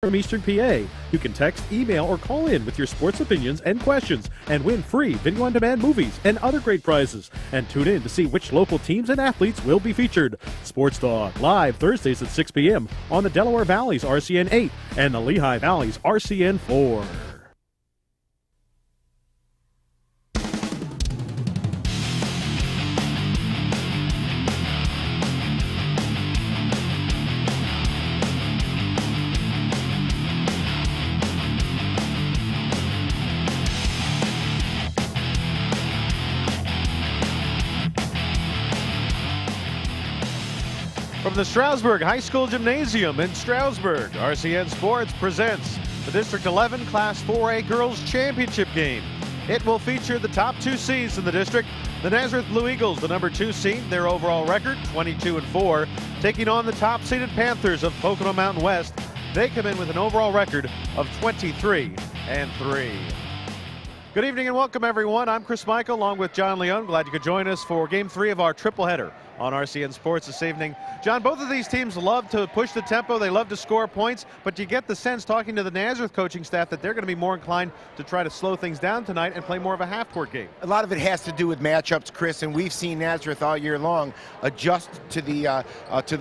from Eastern PA. You can text, email, or call in with your sports opinions and questions and win free video-on-demand movies and other great prizes. And tune in to see which local teams and athletes will be featured. Sports Dog, live Thursdays at 6 p.m. on the Delaware Valley's RCN 8 and the Lehigh Valley's RCN 4. From the Stroudsburg High School Gymnasium in Stroudsburg, RCN Sports presents the District 11 Class 4A Girls Championship game. It will feature the top two seeds in the district. The Nazareth Blue Eagles, the number 2 seed, their overall record 22-4, taking on the top seeded Panthers of Pocono Mountain West. They come in with an overall record of 23-3. Good evening and welcome, everyone. I'm Chris Michael along with John Leone. Glad you could join us for Game 3 of our triple header on RCN Sports this evening. John, both of these teams love to push the tempo. They love to score points, but you get the sense talking to the Nazareth coaching staff that they're going to be more inclined to try to slow things down tonight and play more of a half-court game. A lot of it has to do with matchups, Chris, and we've seen Nazareth all year long adjust to the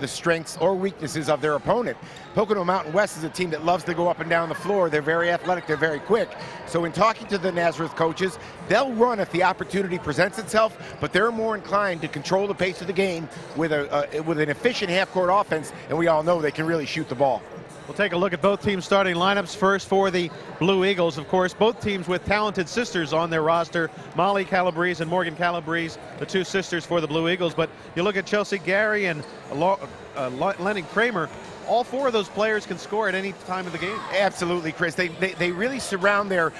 strengths or weaknesses of their opponent. Pocono Mountain West is a team that loves to go up and down the floor. They're very athletic. They're very quick. So in talking to the Nazareth coaches, they'll run if the opportunity presents itself, but they're more inclined to control the pace of the game with an efficient half-court offense, and we all know they can really shoot the ball. We'll take a look at both teams' starting lineups first for the Blue Eagles. Of course, both teams with talented sisters on their roster, Molly Calabrese and Morgan Calabrese, the two sisters for the Blue Eagles. But you look at Chelsea Gary and Lenny Kramer, all four of those players can score at any time of the game. Absolutely, Chris. They really surround their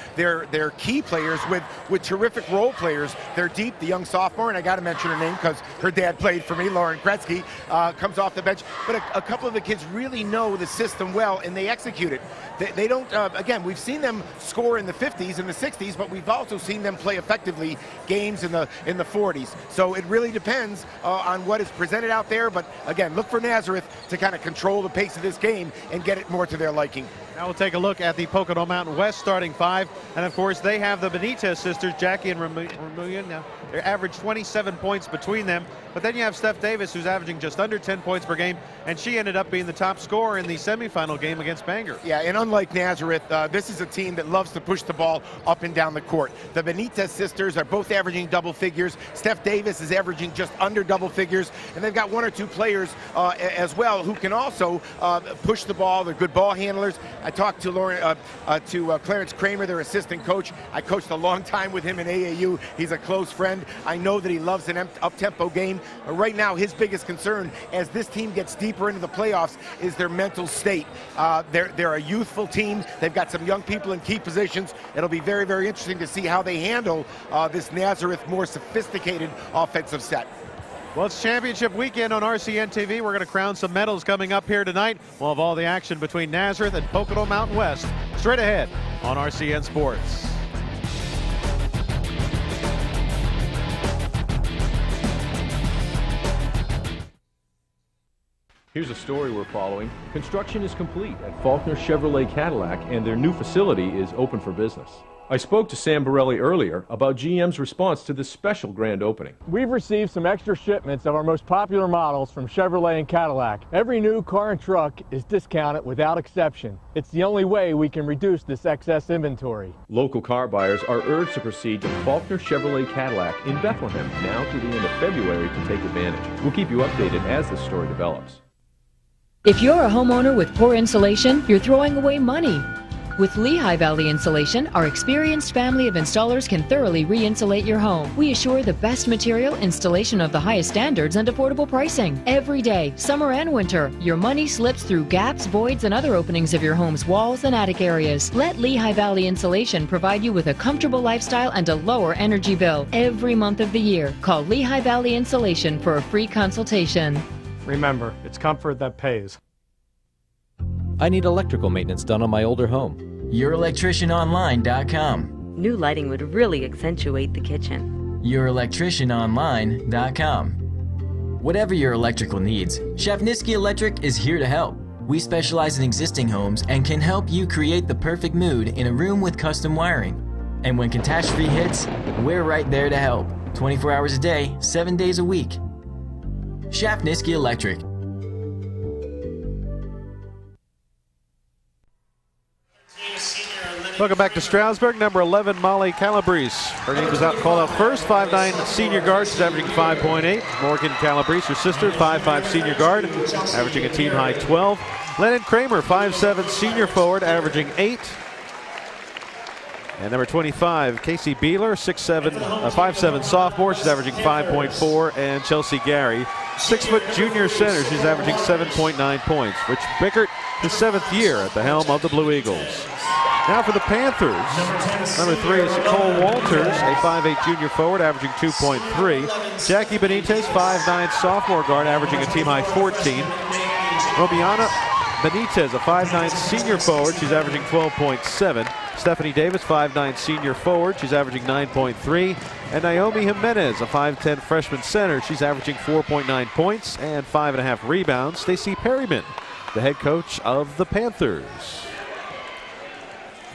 key players with terrific role players. They're deep. The young sophomore, and I got to mention her name because her dad played for me, Lauren Kretzky, comes off the bench. But a couple of the kids really know the system well, and they execute it. They don't, again, we've seen them score in the 50s and the 60s, but we've also seen them play effectively games in the 40s. So it really depends on what is presented out there. But again, look for Nazareth to kind of control the pace of this game and get it more to their liking. Now we'll take a look at the Pocono Mountain West starting five. And of course, they have the Benitez sisters, Jackie and Remulian. Now, they average 27 points between them. But then you have Steph Davis, who's averaging just under 10 points per game. And she ended up being the top scorer in the semifinal game against Bangor. Yeah, and unlike Nazareth, this is a team that loves to push the ball up and down the court. The Benitez sisters are both averaging double figures. Steph Davis is averaging just under double figures. And they've got one or two players as well who can also push the ball. They're good ball handlers. I talked to Clarence Kramer, their assistant coach. I coached a long time with him in AAU. He's a close friend. I know that he loves an up-tempo game. Right now, his biggest concern as this team gets deeper into the playoffs is their mental state. They're a youthful team. They've got some young people in key positions. It'll be very, very interesting to see how they handle this Nazareth more sophisticated offensive set. Well, it's championship weekend on RCN TV. We're going to crown some medals coming up here tonight. We'll have all the action between Nazareth and Pocono Mountain West straight ahead on RCN Sports. Here's a story we're following. Construction is complete at Faulkner Chevrolet Cadillac, and their new facility is open for business. I spoke to Sam Borelli earlier about GM's response to this special grand opening. We've received some extra shipments of our most popular models from Chevrolet and Cadillac. Every new car and truck is discounted without exception. It's the only way we can reduce this excess inventory. Local car buyers are urged to proceed to Faulkner Chevrolet Cadillac in Bethlehem now to the end of February to take advantage. We'll keep you updated as this story develops. If you're a homeowner with poor insulation, you're throwing away money. With Lehigh Valley Insulation, our experienced family of installers can thoroughly re-insulate your home. We assure the best material, installation of the highest standards, and affordable pricing. Every day, summer and winter, your money slips through gaps, voids, and other openings of your home's walls and attic areas. Let Lehigh Valley Insulation provide you with a comfortable lifestyle and a lower energy bill every month of the year. Call Lehigh Valley Insulation for a free consultation. Remember, it's comfort that pays. I need electrical maintenance done on my older home. YourElectricianOnline.com. New lighting would really accentuate the kitchen. YourElectricianOnline.com. Whatever your electrical needs, Chef Niski Electric is here to help. We specialize in existing homes and can help you create the perfect mood in a room with custom wiring. And when catastrophe hits, we're right there to help. 24 hours a day, 7 days a week. Shapniski Electric. Welcome back to Stroudsburg. Number 11, Molly Calabrese. Her name was called out first. 5'9" senior guard. She's averaging 5.8. Morgan Calabrese, her sister, 5'5" senior guard, averaging a team high 12. Lennon Kramer, 5'7" senior forward, averaging 8. And number 25, Casey Beeler, 5'7" sophomore. She's averaging 5.4. And Chelsea Gary, 6' junior center. She's averaging 7.9 points. Rich Bickert, his 7th year at the helm of the Blue Eagles. Now for the Panthers, number 3 is Cole Walters, a 5'8" junior forward, averaging 2.3. Jackie Benitez, 5'9" sophomore guard, averaging a team high 14. Robiana Benitez, a 5'9" senior forward, she's averaging 12.7. Stephanie Davis, 5'9" senior forward, she's averaging 9.3. And Naomi Jimenez, a 5'10" freshman center, she's averaging 4.9 points and 5.5 rebounds. Stacey Perryman, the head coach of the Panthers.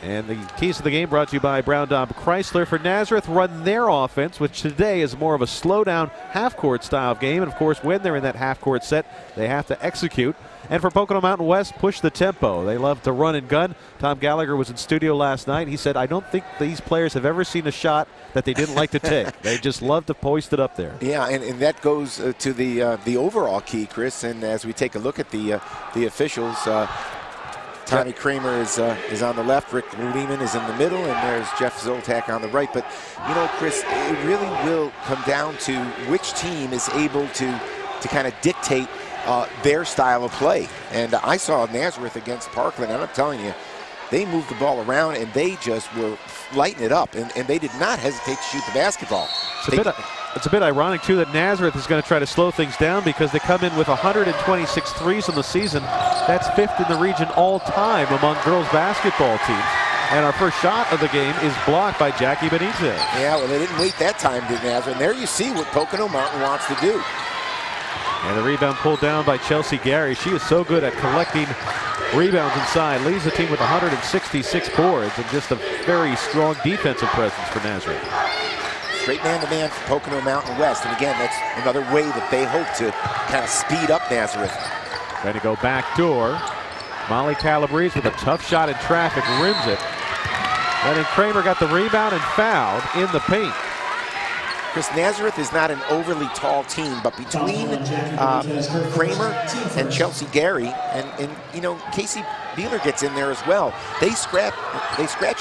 And the keys to the game brought to you by Brown Daub Chrysler. For Nazareth, run their offense, which today is more of a slow-down half-court style game. And, of course, when they're in that half-court set, they have to execute. And for Pocono Mountain West, push the tempo. They love to run and gun. Tom Gallagher was in studio last night. He said, I don't think these players have ever seen a shot that they didn't like to take. They just love to hoist it up there. Yeah, and that goes to the overall key, Chris. And as we take a look at the officials, Tommy Kramer is on the left, Rick Lehman is in the middle, and there's Jeff Zoltak on the right. But, you know, Chris, it really will come down to which team is able to kind of dictate their style of play. And I saw Nazareth against Parkland, and I'm telling you, they moved the ball around, and they just were lighting it up, and they did not hesitate to shoot the basketball. It's a bit ironic, too, that Nazareth is going to try to slow things down because they come in with 126 threes in the season. That's 5th in the region all time among girls basketball teams. And our first shot of the game is blocked by Jackie Benitez. Yeah, well, they didn't wait that time, did Nazareth? And there you see what Pocono Mountain wants to do. And the rebound pulled down by Chelsea Gary. She is so good at collecting rebounds inside. Leads the team with 166 boards and just a very strong defensive presence for Nazareth. Straight man-to-man for Pocono Mountain West. And again, that's another way that they hope to kind of speed up Nazareth. Ready to go back door. Molly Calabrese with a tough shot in traffic, rims it. Lennon Kramer got the rebound and fouled in the paint. Chris, Nazareth is not an overly tall team, but between Kramer and Chelsea Gary, and you know, Casey Beeler gets in there as well. They scratch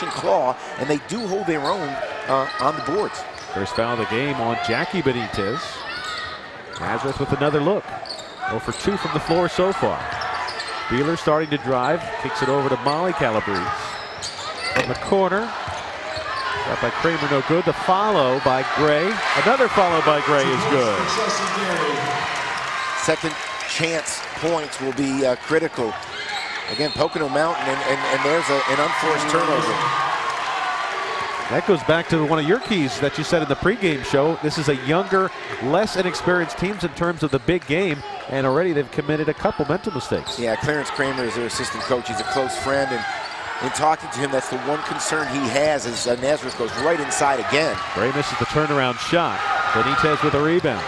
and claw, and they do hold their own on the boards. First foul of the game on Jackie Benitez. Nazareth with another look. 0 for 2 from the floor so far. Beeler starting to drive, kicks it over to Molly Calabrese. From the corner. Got by Kramer, no good. The follow by Gray. Another follow by Gray is good. Second chance points will be critical. Again, Pocono Mountain, and there's an unforced turnover. That goes back to one of your keys that you said in the pregame show. This is a younger, less inexperienced teams in terms of the big game, and already they've committed a couple mental mistakes. Yeah, Clarence Kramer is their assistant coach. He's a close friend, and in talking to him, that's the one concern he has as Nazareth goes right inside again. Gray misses the turnaround shot. Benitez with a rebound.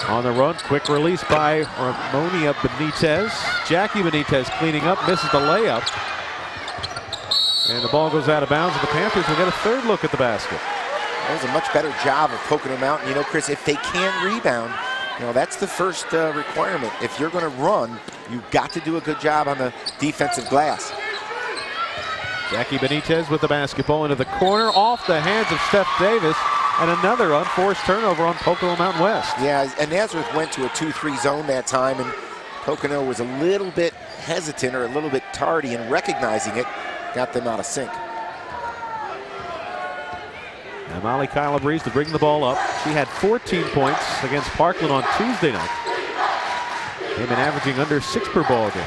On the run, quick release by Ramonia Benitez. Jackie Benitez cleaning up, misses the layup. And the ball goes out of bounds, and the Panthers will get a third look at the basket. That was a much better job of Pocono Mountain. You know, Chris, if they can rebound, you know, that's the first requirement. If you're going to run, you've got to do a good job on the defensive glass. Jackie Benitez with the basketball into the corner, off the hands of Steph Davis, and another unforced turnover on Pocono Mountain West. Yeah, and Nazareth went to a 2-3 zone that time, and Pocono was a little bit hesitant or a little bit tardy in recognizing it. Got them out of sync. And Molly Calabrese to bring the ball up. She had 14 points against Parkland on Tuesday night. They've been averaging under 6 per ball game.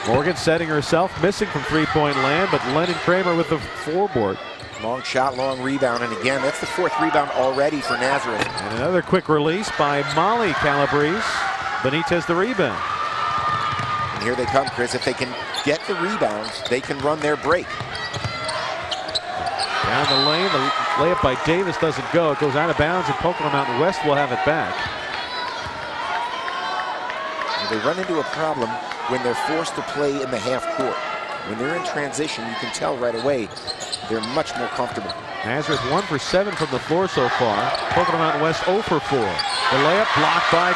Morgan setting herself, missing from three-point land, but Lennon Kramer with the 4-board. Long shot, long rebound, and again, that's the 4th rebound already for Nazareth. And another quick release by Molly Calabrese. Benitez the rebound. And here they come, Chris. If they can get the rebounds, they can run their break. Down the lane, the layup by Davis doesn't go. It goes out of bounds, and Pocono Mountain West will have it back. They run into a problem when they're forced to play in the half court. When they're in transition, you can tell right away they're much more comfortable. Nazareth 1 for 7 from the floor so far. Pocono Mountain West 0 for 4. The layup blocked by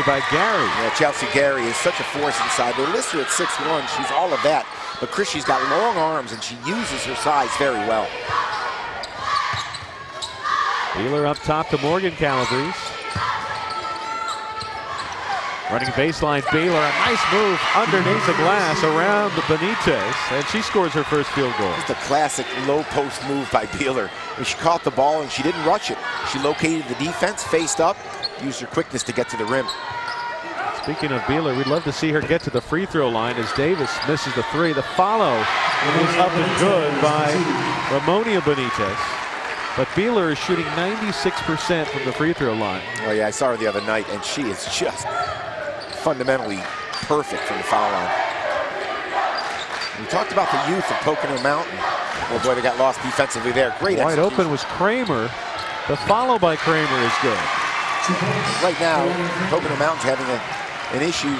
by Gary. Yeah, Chelsea Gary is such a force inside. They list her at 6'1". She's all of that. But Chris, she's got long arms and she uses her size very well. Beeler up top to Morgan Calabrese. Running baseline, Baylor, a nice move underneath the glass around Benitez, and she scores her first field goal. Just a classic low post move by Beeler. And she caught the ball and she didn't rush it. She located the defense, faced up, used her quickness to get to the rim. Speaking of Beeler, we'd love to see her get to the free throw line as Davis misses the three. The follow is up and good by Ramonia Benitez. But Beeler is shooting 96% from the free throw line. Oh yeah, I saw her the other night and she is just fundamentally perfect from the foul line. We talked about the youth of Pocono Mountain. Oh boy, they got lost defensively there. Great Wide execution. open was Kramer. The follow by Kramer is good. Right now, Pocono Mountain's having an issue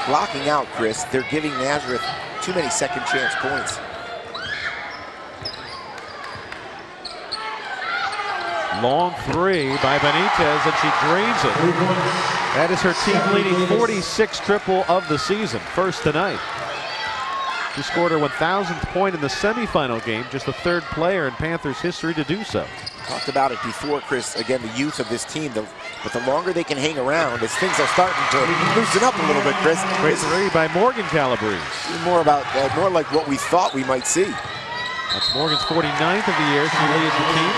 blocking out, Chris. They're giving Nazareth too many second chance points. Long three by Benitez, and she drains it. That is her team-leading 46th triple of the season, first tonight. She scored her 1,000th point in the semifinal game, just the third player in Panthers history to do so. Talked about it before, Chris. Again, the youth of this team, but the longer they can hang around, as things are starting to loosen up a little bit, Chris. Great three by Morgan Calabrese. More like what we thought we might see. That's Morgan's 49th of the year. She leads the team,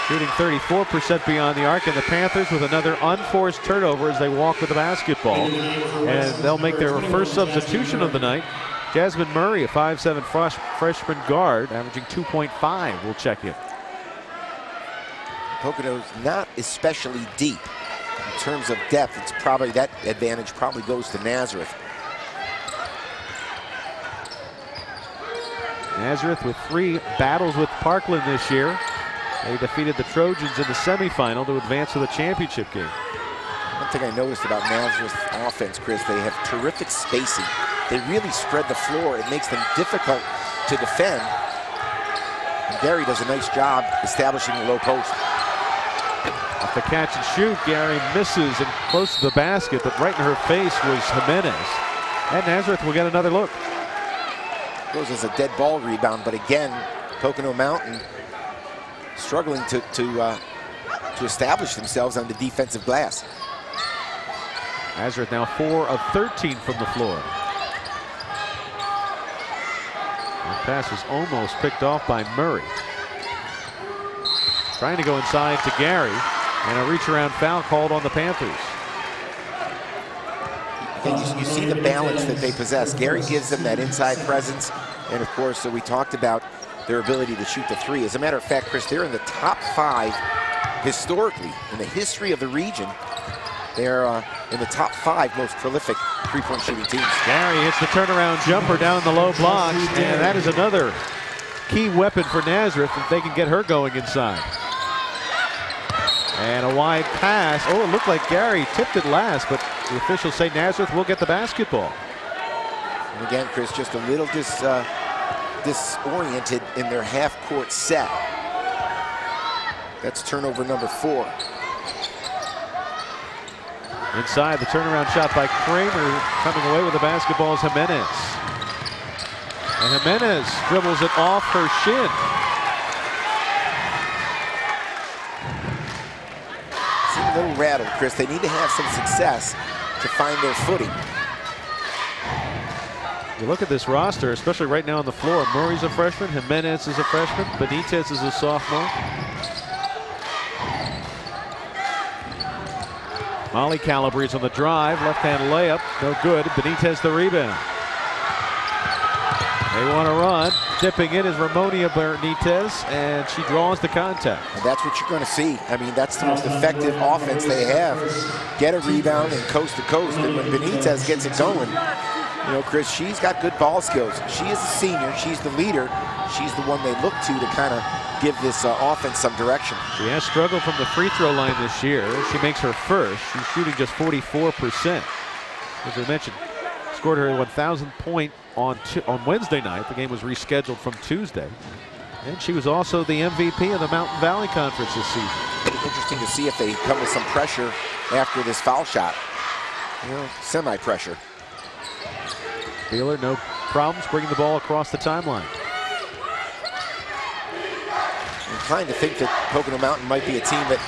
shooting 34% beyond the arc, and the Panthers with another unforced turnover as they walk with the basketball. And they'll make their first substitution of the night. Jasmine Murray, a 5'7" freshman guard, averaging 2.5, will check in. Pocono's not especially deep in terms of depth. It's probably that advantage probably goes to Nazareth. Nazareth with 3 battles with Parkland this year. They defeated the Trojans in the semifinal to advance to the championship game. One thing I noticed about Nazareth's offense, Chris, they have terrific spacing. They really spread the floor. It makes them difficult to defend. And Gary does a nice job establishing the low post. Off the catch and shoot, Gary misses and close to the basket, but right in her face was Jimenez. And Nazareth will get another look. Goes as a dead ball rebound, but again, Pocono Mountain struggling to establish themselves on the defensive glass. Nazareth now 4 of 13 from the floor. The pass was almost picked off by Murray. Trying to go inside to Gary, and a reach-around foul called on the Panthers. You see the balance that they possess. Gary gives them that inside presence, and of course, so we talked about their ability to shoot the three. As a matter of fact, Chris, they're in the top 5 historically in the history of the region. They're in the top 5 most prolific three-point shooting teams. Gary hits the turnaround jumper down the low blocks, and that is another key weapon for Nazareth if they can get her going inside. And a wide pass. Oh, it looked like Gary tipped it last, but the officials say Nazareth will get the basketball. And again, Chris, just a little disoriented in their half-court set. That's turnover number 4. Inside, the turnaround shot by Kramer. Coming away with the basketball is Jimenez. And Jimenez dribbles it off her shin. Seem a little rattled, Chris. They need to have some success to find their footing. You look at this roster, especially right now on the floor. Murray's a freshman, Jimenez is a freshman, Benitez is a sophomore. Molly Calabrese on the drive, left-hand layup, no good. Benitez the rebound. They want to run. Dipping in is Ramonia Benitez, and she draws the contact. And that's what you're going to see. I mean, that's the most effective offense they have. Get a rebound and coast to coast. And when Benitez gets it going, you know, Chris, she's got good ball skills. She is a senior. She's the leader. She's the one they look to kind of give this offense some direction. She has struggled from the free throw line this year. She makes her first. She's shooting just 44%. As we mentioned, scored her 1,000th point on Wednesday night. The game was rescheduled from Tuesday. And she was also the MVP of the Mountain Valley Conference this season. It'll be interesting to see if they come with some pressure after this foul shot. You know, semi-pressure. Beeler, no problems bringing the ball across the timeline. I'm trying to think that Pocono Mountain might be a team that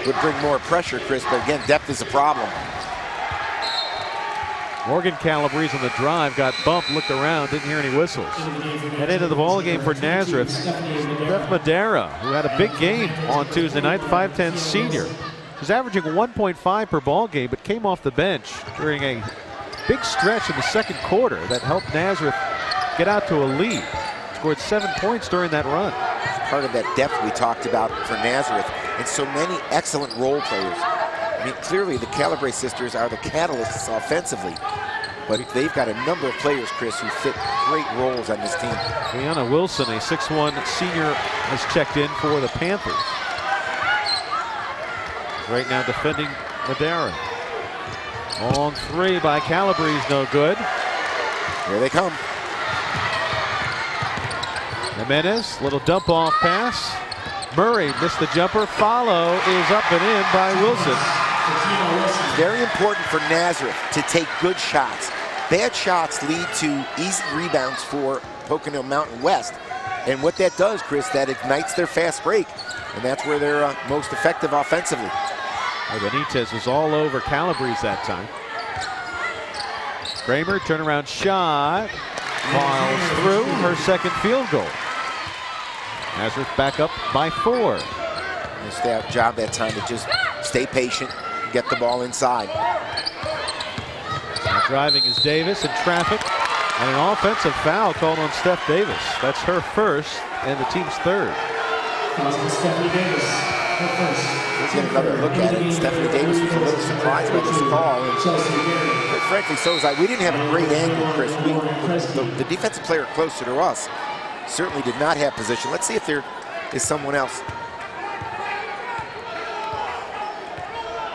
would bring more pressure, Chris, but again, depth is a problem. Morgan Calabrese on the drive, got bumped, looked around, didn't hear any whistles. And into the ball game for Nazareth, Steph Madera, who had a big game on Tuesday night, 5'10" senior. She's averaging 1.5 per ball game, but came off the bench during a big stretch in the second quarter that helped Nazareth get out to a lead. Scored 7 points during that run. Part of that depth we talked about for Nazareth, and so many excellent role players. I mean, clearly the Calabrese sisters are the catalysts offensively, but they've got a number of players, Chris, who fit great roles on this team. Brianna Wilson, a 6'1" senior, has checked in for the Panthers. Right now defending Madera. Long three by Calabrese, no good. Here they come. Jimenez, little dump off pass. Murray missed the jumper. Follow is up and in by Wilson. Very important for Nazareth to take good shots. Bad shots lead to easy rebounds for Pocono Mountain West. And what that does, Chris, that ignites their fast break. And that's where they're most effective offensively. Benitez was all over Calabrese that time. Kramer, turnaround shot. Miles through her second field goal. Nazareth back up by 4. Nice job that time to just stay patient, get the ball inside. Now driving is Davis in traffic, and an offensive foul called on Steph Davis. That's her first and the team's third. Stephanie Davis, her first. Let's get another look at it. Stephanie Davis was a little surprised by this call. And frankly, so was I. We didn't have a great angle, Chris. The defensive player closer to us certainly did not have position. Let's see if there is someone else.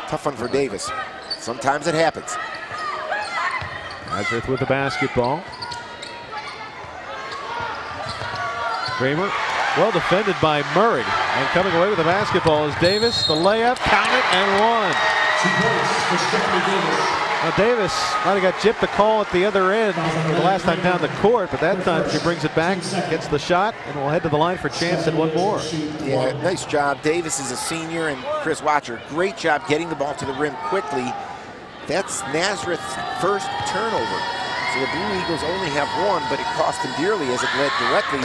Tough one for Davis. Sometimes it happens. Nazareth with the basketball. Kramer, well defended by Murray. And coming away with the basketball is Davis. The layup, count it, and one. 2 points for Stephanie Davis. Now Davis might have got gypped the call at the other end the last time down the court, but that time she brings it back, gets the shot, and will head to the line for a chance at one more. Yeah, nice job. Davis is a senior, and Chris Watcher, great job getting the ball to the rim quickly. That's Nazareth's first turnover. So the Blue Eagles only have one, but it cost them dearly as it led directly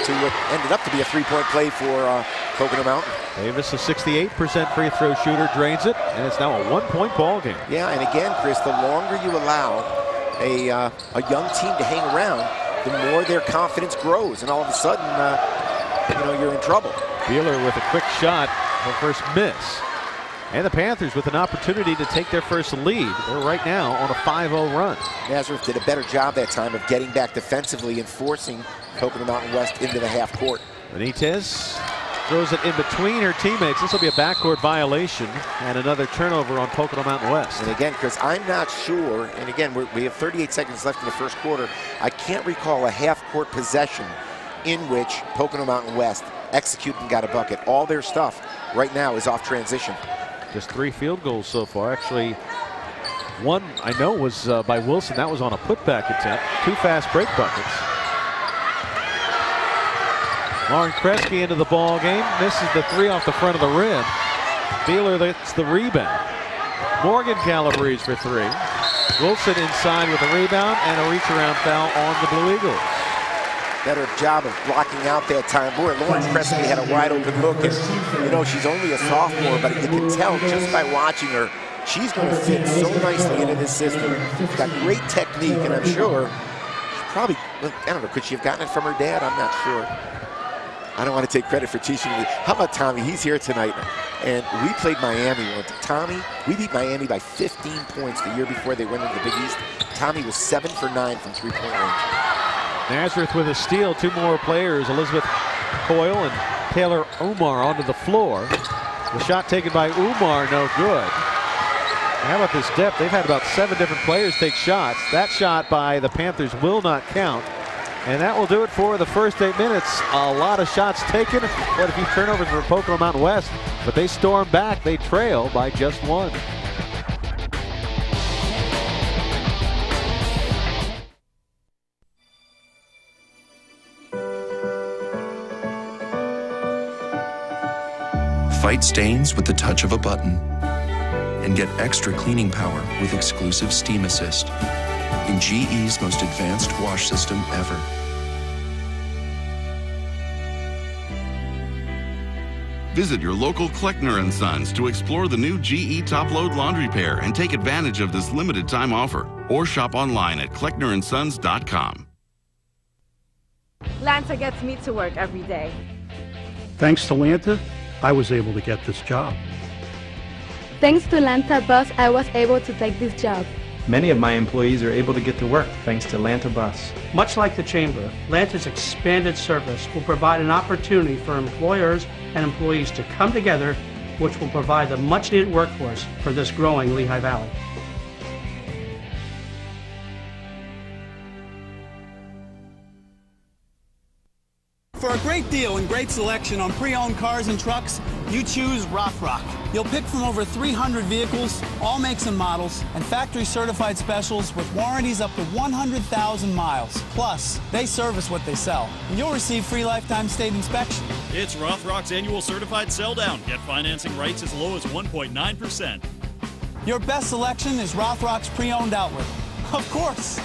to what ended up to be a 3-point play for Pocono Mountain. Davis, a 68% free throw shooter, drains it, and it's now a 1-point ball game. Yeah, and again, Chris, the longer you allow a young team to hang around, the more their confidence grows, and all of a sudden, you know, you're in trouble. Beeler with a quick shot, her first miss. And the Panthers with an opportunity to take their first lead. They're right now on a 5-0 run. Nazareth did a better job that time of getting back defensively and forcing Pocono Mountain West into the half court. Benitez throws it in between her teammates. This will be a backcourt violation and another turnover on Pocono Mountain West. And again, Chris, I'm not sure, and again, we have 38 seconds left in the first quarter. I can't recall a half-court possession in which Pocono Mountain West executed and got a bucket. All their stuff right now is off transition. Just 3 field goals so far. Actually, one I know was by Wilson. That was on a putback attempt. 2 fast break buckets. Lauren Kresge into the ball game. Misses the 3 off the front of the rim. Beeler gets the rebound. Morgan Calabrese for 3. Wilson inside with a rebound and a reach around foul on the Blue Eagles. Better job of blocking out that time. Boy, Lauren Kresge had a wide open look, and you know, she's only a sophomore, but you can tell just by watching her, she's going to fit so nicely into this system. She's got great technique, and I'm sure she's probably, I don't know, could she have gotten it from her dad? I'm not sure. I don't want to take credit for teaching me. How about Tommy? He's here tonight. And we played Miami once. Tommy, we beat Miami by 15 points the year before they went into the Big East. Tommy was 7 for 9 from three-point range. Nazareth with a steal. Two more players, Elizabeth Coyle and Taylor Umar, onto the floor. The shot taken by Umar, no good. How about this depth? They've had about 7 different players take shots. That shot by the Panthers will not count. And that will do it for the first 8 minutes. A lot of shots taken. Quite a few turnovers for Pocono Mountain West, but they storm back. They trail by just 1. Fight stains with the touch of a button. And get extra cleaning power with exclusive Steam Assist in GE's most advanced wash system ever. Visit your local Kleckner & Sons to explore the new GE Top Load Laundry Pair and take advantage of this limited time offer. Or shop online at klecknerandsons.com. Lanta gets me to work every day. Thanks to Lanta, I was able to get this job. Thanks to Lanta Bus, I was able to take this job. Many of my employees are able to get to work thanks to Lanta Bus. Much like the Chamber, Lanta's expanded service will provide an opportunity for employers and employees to come together, which will provide the much-needed workforce for this growing Lehigh Valley. For a great deal and great selection on pre-owned cars and trucks, you choose Rothrock. You'll pick from over 300 vehicles, all makes and models, and factory-certified specials with warranties up to 100,000 miles. Plus, they service what they sell, and you'll receive free lifetime state inspection. It's Rothrock's annual certified sell-down. Get financing rates as low as 1.9%. Your best selection is Rothrock's pre-owned outlet. Of course.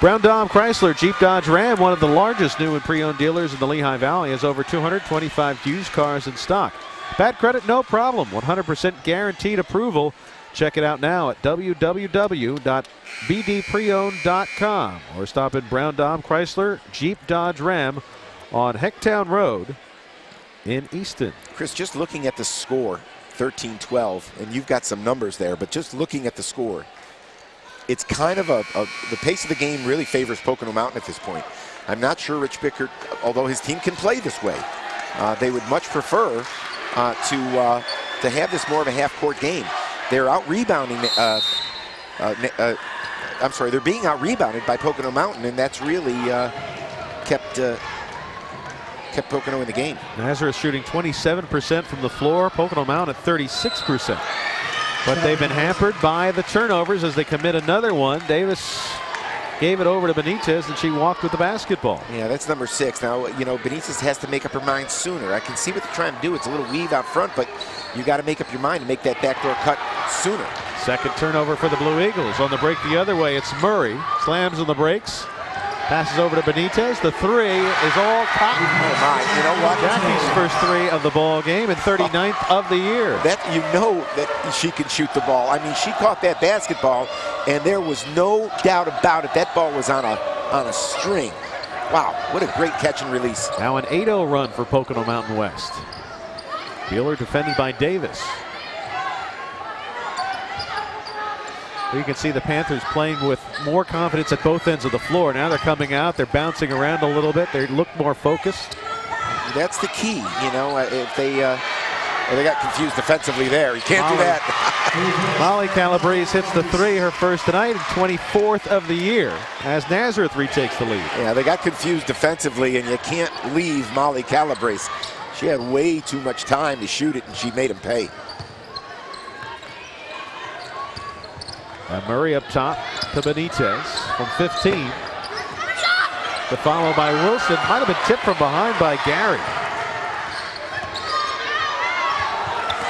Brown Dom Chrysler Jeep Dodge Ram, one of the largest new and pre-owned dealers in the Lehigh Valley, has over 225 used cars in stock. Bad credit, no problem. 100% guaranteed approval. Check it out now at www.bdpreowned.com or stop in Brown Dom Chrysler Jeep Dodge Ram on Hecktown Road in Easton. Chris, just looking at the score, 13-12, and you've got some numbers there, but just looking at the score, it's kind of the pace of the game really favors Pocono Mountain at this point. I'm not sure Rich Bickert, although his team can play this way, they would much prefer to have this more of a half-court game. They're out-rebounding, I'm sorry, they're being out-rebounded by Pocono Mountain, and that's really kept Pocono in the game. Nazareth shooting 27% from the floor, Pocono Mountain at 36%. But they've been hampered by the turnovers as they commit another one. Davis gave it over to Benitez, and she walked with the basketball. Yeah, that's number 6. Now, you know, Benitez has to make up her mind sooner. I can see what they're trying to do. It's a little weave out front, but you got to make up your mind and make that backdoor cut sooner. Second turnover for the Blue Eagles. On the break the other way, it's Murray. Slams on the brakes. Passes over to Benitez. The three is all cotton. Oh my, you know what? Jackie's first three of the ball game and 39th of the year. That, you know that she can shoot the ball. I mean, she caught that basketball, and there was no doubt about it. That ball was on a string. Wow, what a great catch and release. Now an 8-0 run for Pocono Mountain West. Beeler defended by Davis. You can see the Panthers playing with more confidence at both ends of the floor. Now they're coming out, they're bouncing around a little bit, they look more focused. That's the key, you know, if they got confused defensively there. You can't do that. Molly Calabrese hits the three, her first tonight, and 24th of the year as Nazareth retakes the lead. Yeah, they got confused defensively, and you can't leave Molly Calabrese. She had way too much time to shoot it, and she made him pay. Murray up top to Benitez from 15. The follow by Wilson. Might have been tipped from behind by Gary.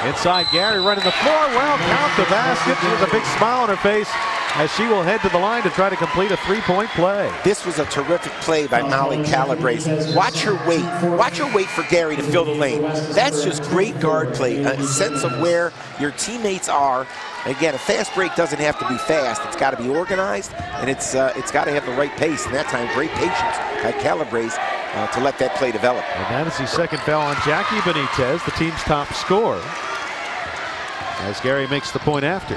Inside Gary running the floor. Well, count the basket. She has a big smile on her face. as she will head to the line to try to complete a three-point play. This was a terrific play by Molly Calabrese. Watch her wait. Watch her wait for Gary to fill the lane. That's just great guard play, a sense of where your teammates are. Again, a fast break doesn't have to be fast. It's got to be organized, and it's got to have the right pace. And that time, great patience by Calabrese to let that play develop. And that is the second foul on Jackie Benitez, the team's top scorer, as Gary makes the point after.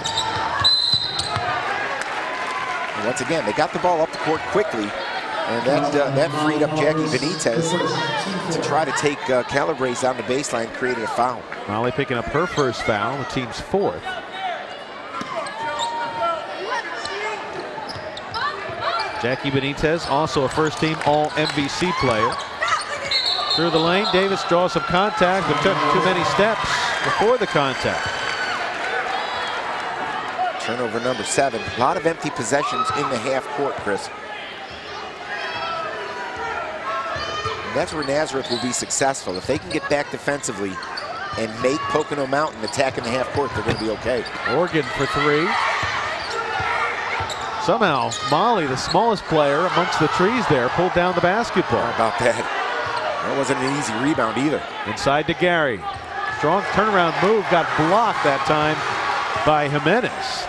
And once again, they got the ball up the court quickly, and that freed up Jackie Benitez to try to take Calabrese down the baseline, creating a foul. Molly picking up her first foul, the team's fourth. Jackie Benitez, also a first-team All-MVC player. Through the lane, Davis draws some contact, but took too many steps before the contact. Turnover number 7. A lot of empty possessions in the half court, Chris. And that's where Nazareth will be successful. If they can get back defensively and make Pocono Mountain attack in the half court, they're going to be okay. Morgan for 3. Somehow, Molly, the smallest player amongst the trees there, pulled down the basketball. How about that? That wasn't an easy rebound either. Inside to Gary. Strong turnaround move, got blocked that time by Jimenez.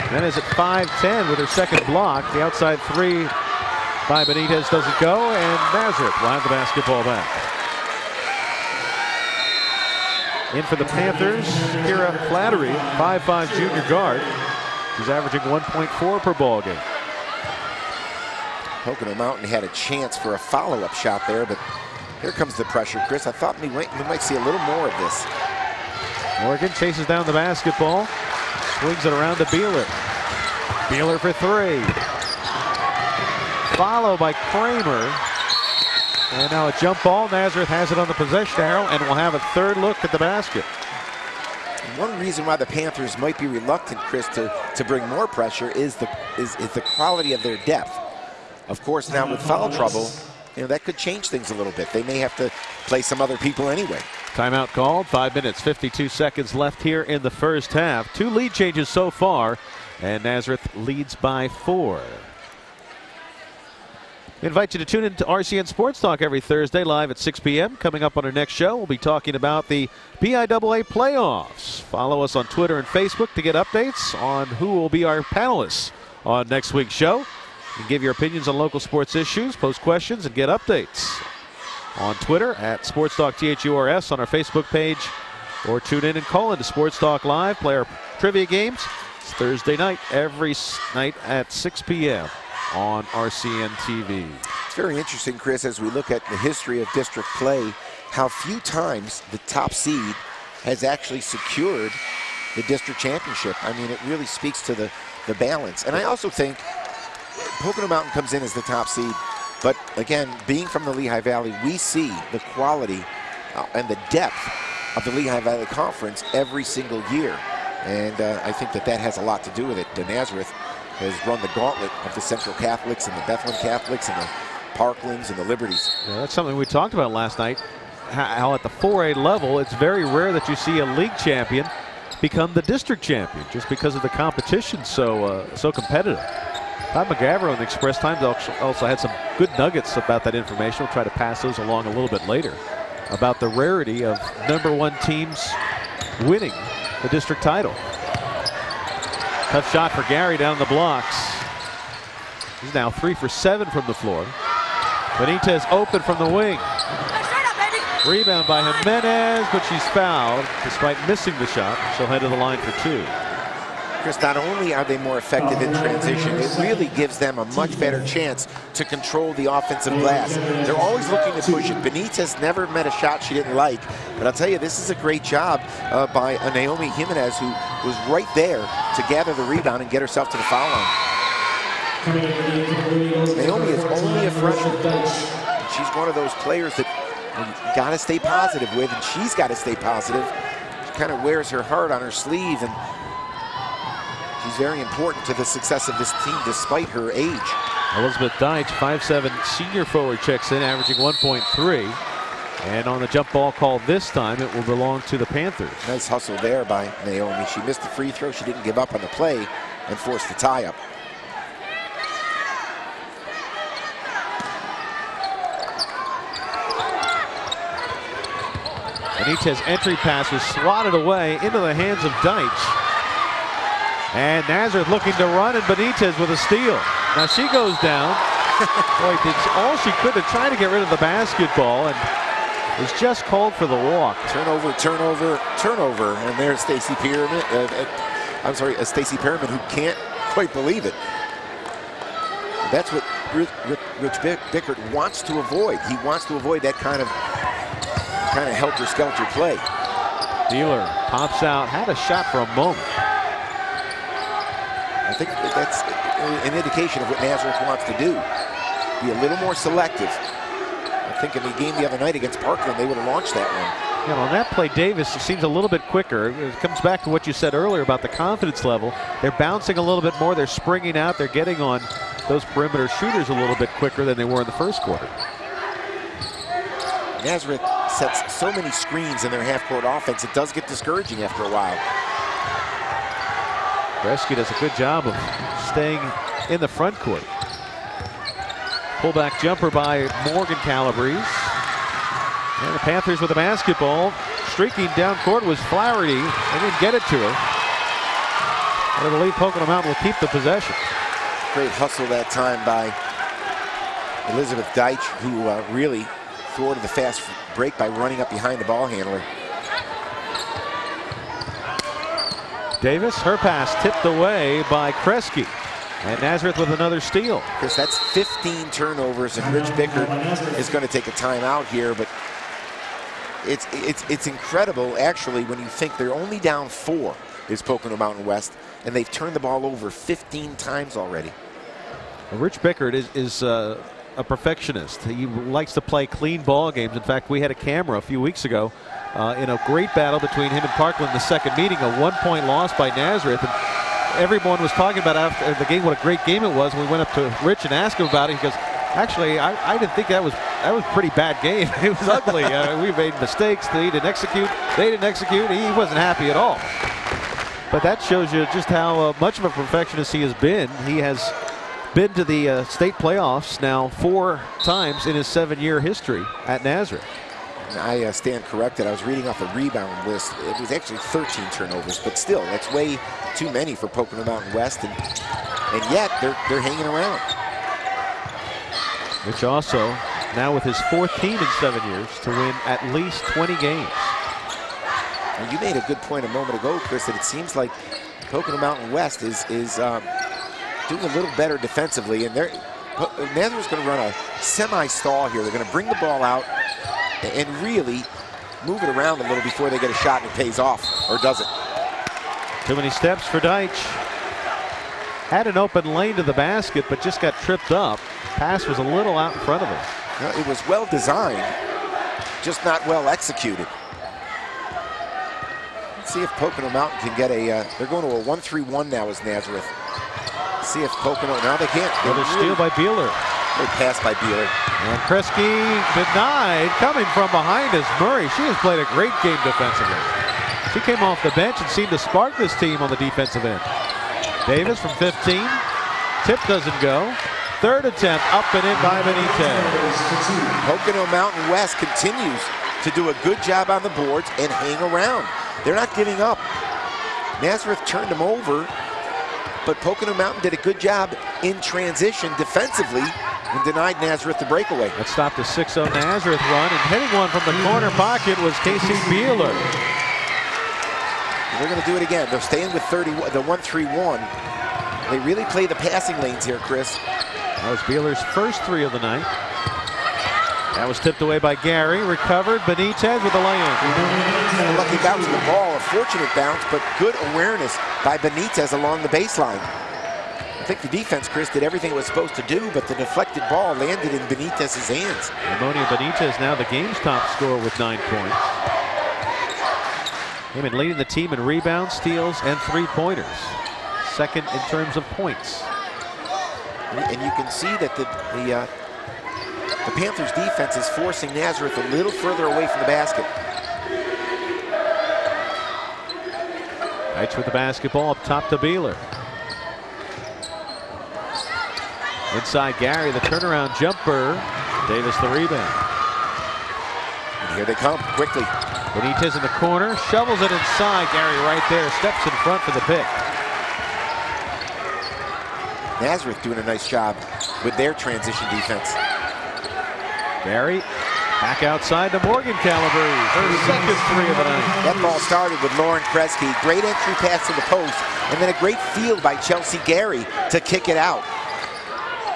Jimenez at 5'10" with her second block. The outside 3 by Benitez doesn't go, and Nazareth will have the basketball back. In for the Panthers, Kira Flattery, 5'5" junior guard. He's averaging 1.4 per ball game. Pocono Mountain had a chance for a follow-up shot there, but here comes the pressure, Chris. I thought we might see a little more of this. Morgan chases down the basketball, swings it around to Beeler. Beeler for 3. Followed by Kramer. And now a jump ball. Nazareth has it on the possession arrow and will have a third look at the basket. One reason why the Panthers might be reluctant, Chris, to bring more pressure is the quality of their depth. Of course, now with foul trouble, that could change things a little bit. They may have to play some other people anyway. Timeout called. 5 minutes, 52 seconds left here in the first half. 2 lead changes so far, and Nazareth leads by 4. We invite you to tune in to RCN Sports Talk every Thursday live at 6 p.m. Coming up on our next show, we'll be talking about the BIAA playoffs. Follow us on Twitter and Facebook to get updates on who will be our panelists on next week's show. You can give your opinions on local sports issues, post questions, and get updates on Twitter at Sports Talk THURS, on our Facebook page, or tune in and call into Sports Talk Live, play our trivia games. It's Thursday night, every night at 6 p.m. on RCN TV. It's very interesting, Chris, as we look at the history of district play, how few times the top seed has actually secured the district championship. I mean, it really speaks to the balance. And I also think Pocono Mountain comes in as the top seed, but again, being from the Lehigh Valley, we see the quality and the depth of the Lehigh Valley Conference every single year. And I think that has a lot to do with it. The Nazareth has run the gauntlet of the Central Catholics and the Bethlehem Catholics and the Parklands and the Liberties. Yeah, that's something we talked about last night, how at the 4A level, it's very rare that you see a league champion become the district champion just because of the competition so competitive. Todd McGavro in the Express Times also had some good nuggets about that information. We'll try to pass those along a little bit later about the rarity of #1 teams winning the district title. Tough shot for Gary down the blocks. He's now 3 for 7 from the floor. Benitez open from the wing. Rebound by Jimenez, but she's fouled despite missing the shot. She'll head to the line for 2. Chris, not only are they more effective in transition, it really gives them a much better chance to control the offensive glass. They're always looking to push it. Benitez never met a shot she didn't like, but I'll tell you, this is a great job by Naomi Jimenez, who was right there to gather the rebound and get herself to the foul line. Naomi is only a freshman. She's one of those players that you got to stay positive with, and she's got to stay positive. She kind of wears her heart on her sleeve, and she's very important to the success of this team despite her age. Elizabeth Deitch, 5'7" senior forward, checks in, averaging 1.3. And on the jump ball call this time, it will belong to the Panthers. Nice hustle there by Naomi. She missed the free throw. She didn't give up on the play. and force the tie-up. Benitez's entry pass was swatted away into the hands of Deitch. And Nazareth looking to run, and Benitez with a steal. Now she goes down. Boy, did all she could to try to get rid of the basketball, and was just called for the walk. Turnover, turnover, turnover. And there's Stacey Perriman. Stacey Perriman, who can't quite believe it. That's what Rich Bickert wants to avoid. He wants to avoid that kind of helter-skelter play. Beeler pops out, had a shot for a moment. I think that's an indication of what Nazareth wants to do. Be a little more selective. I think in the game the other night against Parkland, they would have launched that one. Yeah, on that play, Davis seems a little bit quicker. It comes back to what you said earlier about the confidence level. They're bouncing a little bit more. They're springing out. They're getting on those perimeter shooters a little bit quicker than they were in the first quarter. Nazareth sets so many screens in their half-court offense, it does get discouraging after a while. Kresge does a good job of staying in the front court. Pullback jumper by Morgan Calabrese. And the Panthers with the basketball. Streaking down court was Flaherty. They didn't get it to her. But I believe Pocono Mountain will keep the possession. Great hustle that time by Elizabeth Deitch, who really thwarted the fast break by running up behind the ball handler. Davis, her pass tipped away by Kresge. And Nazareth with another steal. Chris, that's 15 turnovers, and Rich Bickert is going to take a timeout here, but it's incredible, actually, when you think they're only down 4 is Pocono Mountain West, and they've turned the ball over 15 times already. Well, Rich Bickert is a perfectionist. He likes to play clean ball games. In fact, we had a camera a few weeks ago in a great battle between him and Parkland in the second meeting, a 1-point loss by Nazareth. And everyone was talking about after the game what a great game it was. And we went up to Rich and asked him about it. He goes, actually, I didn't think that was a pretty bad game. It was ugly. We made mistakes. They didn't execute. He wasn't happy at all. But that shows you just how much of a perfectionist he has been. He has been to the state playoffs now 4 times in his 7-year history at Nazareth. I stand corrected. I was reading off a rebound list. It was actually 13 turnovers, but still, that's way too many for Pocono Mountain West, and yet they're hanging around. Which also, now with his 4th team in 7 years, to win at least 20 games. Well, you made a good point a moment ago, Chris, that it seems like Pocono Mountain West is doing a little better defensively, and Nazareth's going to run a semi-stall here. They're going to bring the ball out and really move it around a little before they get a shot and it pays off, or does it? Too many steps for Deitch. Had an open lane to the basket, but just got tripped up. Pass was a little out in front of him. No, it was well designed, just not well executed. Let's see if Pocono Mountain can get a, they're going to a 1-3-1 now as Nazareth. See if Pocono, now they can't. Another steal by Beeler. Great pass by Beeler. And Kresge denied, coming from behind is Murray. She has played a great game defensively. She came off the bench and seemed to spark this team on the defensive end. Davis from 15. Tip doesn't go. 3rd attempt, up and in by Benitez. Pocono Mountain West continues to do a good job on the boards and hang around. They're not giving up. Nazareth turned them over, but Pocono Mountain did a good job in transition defensively and denied Nazareth the breakaway. That stopped a 6-0 Nazareth run, and hitting one from the corner pocket was Casey Beeler. They're going to do it again. They're staying with the 1-3-1. They really play the passing lanes here, Chris. That was Beeler's first 3 of the night. That was tipped away by Gary. Recovered. Benitez with a lay-in. A lucky bounce of the ball. A fortunate bounce, but good awareness by Benitez along the baseline. I think the defense, Chris, did everything it was supposed to do, but the deflected ball landed in Benitez's hands. Ammonia Benitez now the game's top scorer with 9 points. He's been leading the team in rebounds, steals, and 3-pointers. 2nd in terms of points. And you can see that the Panthers defense is forcing Nazareth a little further away from the basket. Deitch with the basketball up top to Beeler. Inside Gary, the turnaround jumper. Davis the rebound. And here they come quickly. Benitez in the corner, shovels it inside. Gary right there, steps in front for the pick. Nazareth doing a nice job with their transition defense. Gary back outside to Morgan Calabrese. Her second three of the night. That ball started with Lauren Kresge. Great entry pass to the post, and then a great field by Chelsea Gary to kick it out.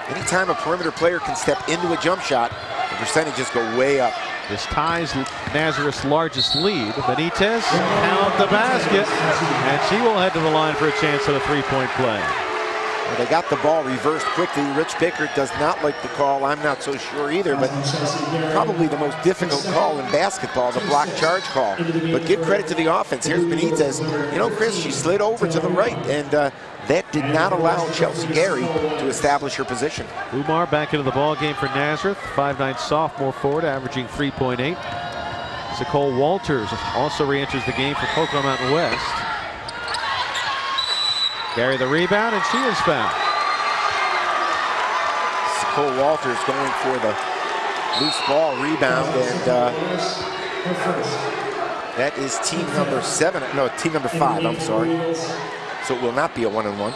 Anytime a perimeter player can step into a jump shot, the percentages go way up. This ties Nazareth's largest lead. Benitez count the basket, and she will head to the line for a chance at a three-point play. Well, they got the ball reversed quickly. Rich Pickard does not like the call. I'm not so sure either, but probably the most difficult call in basketball, the block charge call. But give credit to the offense. Here's Benitez. You know, Chris, she slid over to the right, and that did not allow Chelsea Gary to establish her position. Umar back into the ball game for Nazareth. 5'9" sophomore forward, averaging 3.8. Nicole Walters also re-enters the game for Pocono Mountain West. Gary the rebound, and she is fouled. Nicole Walters going for the loose ball rebound, and that is team number 7. No, team number 5. I'm sorry. So it will not be a one-on-one.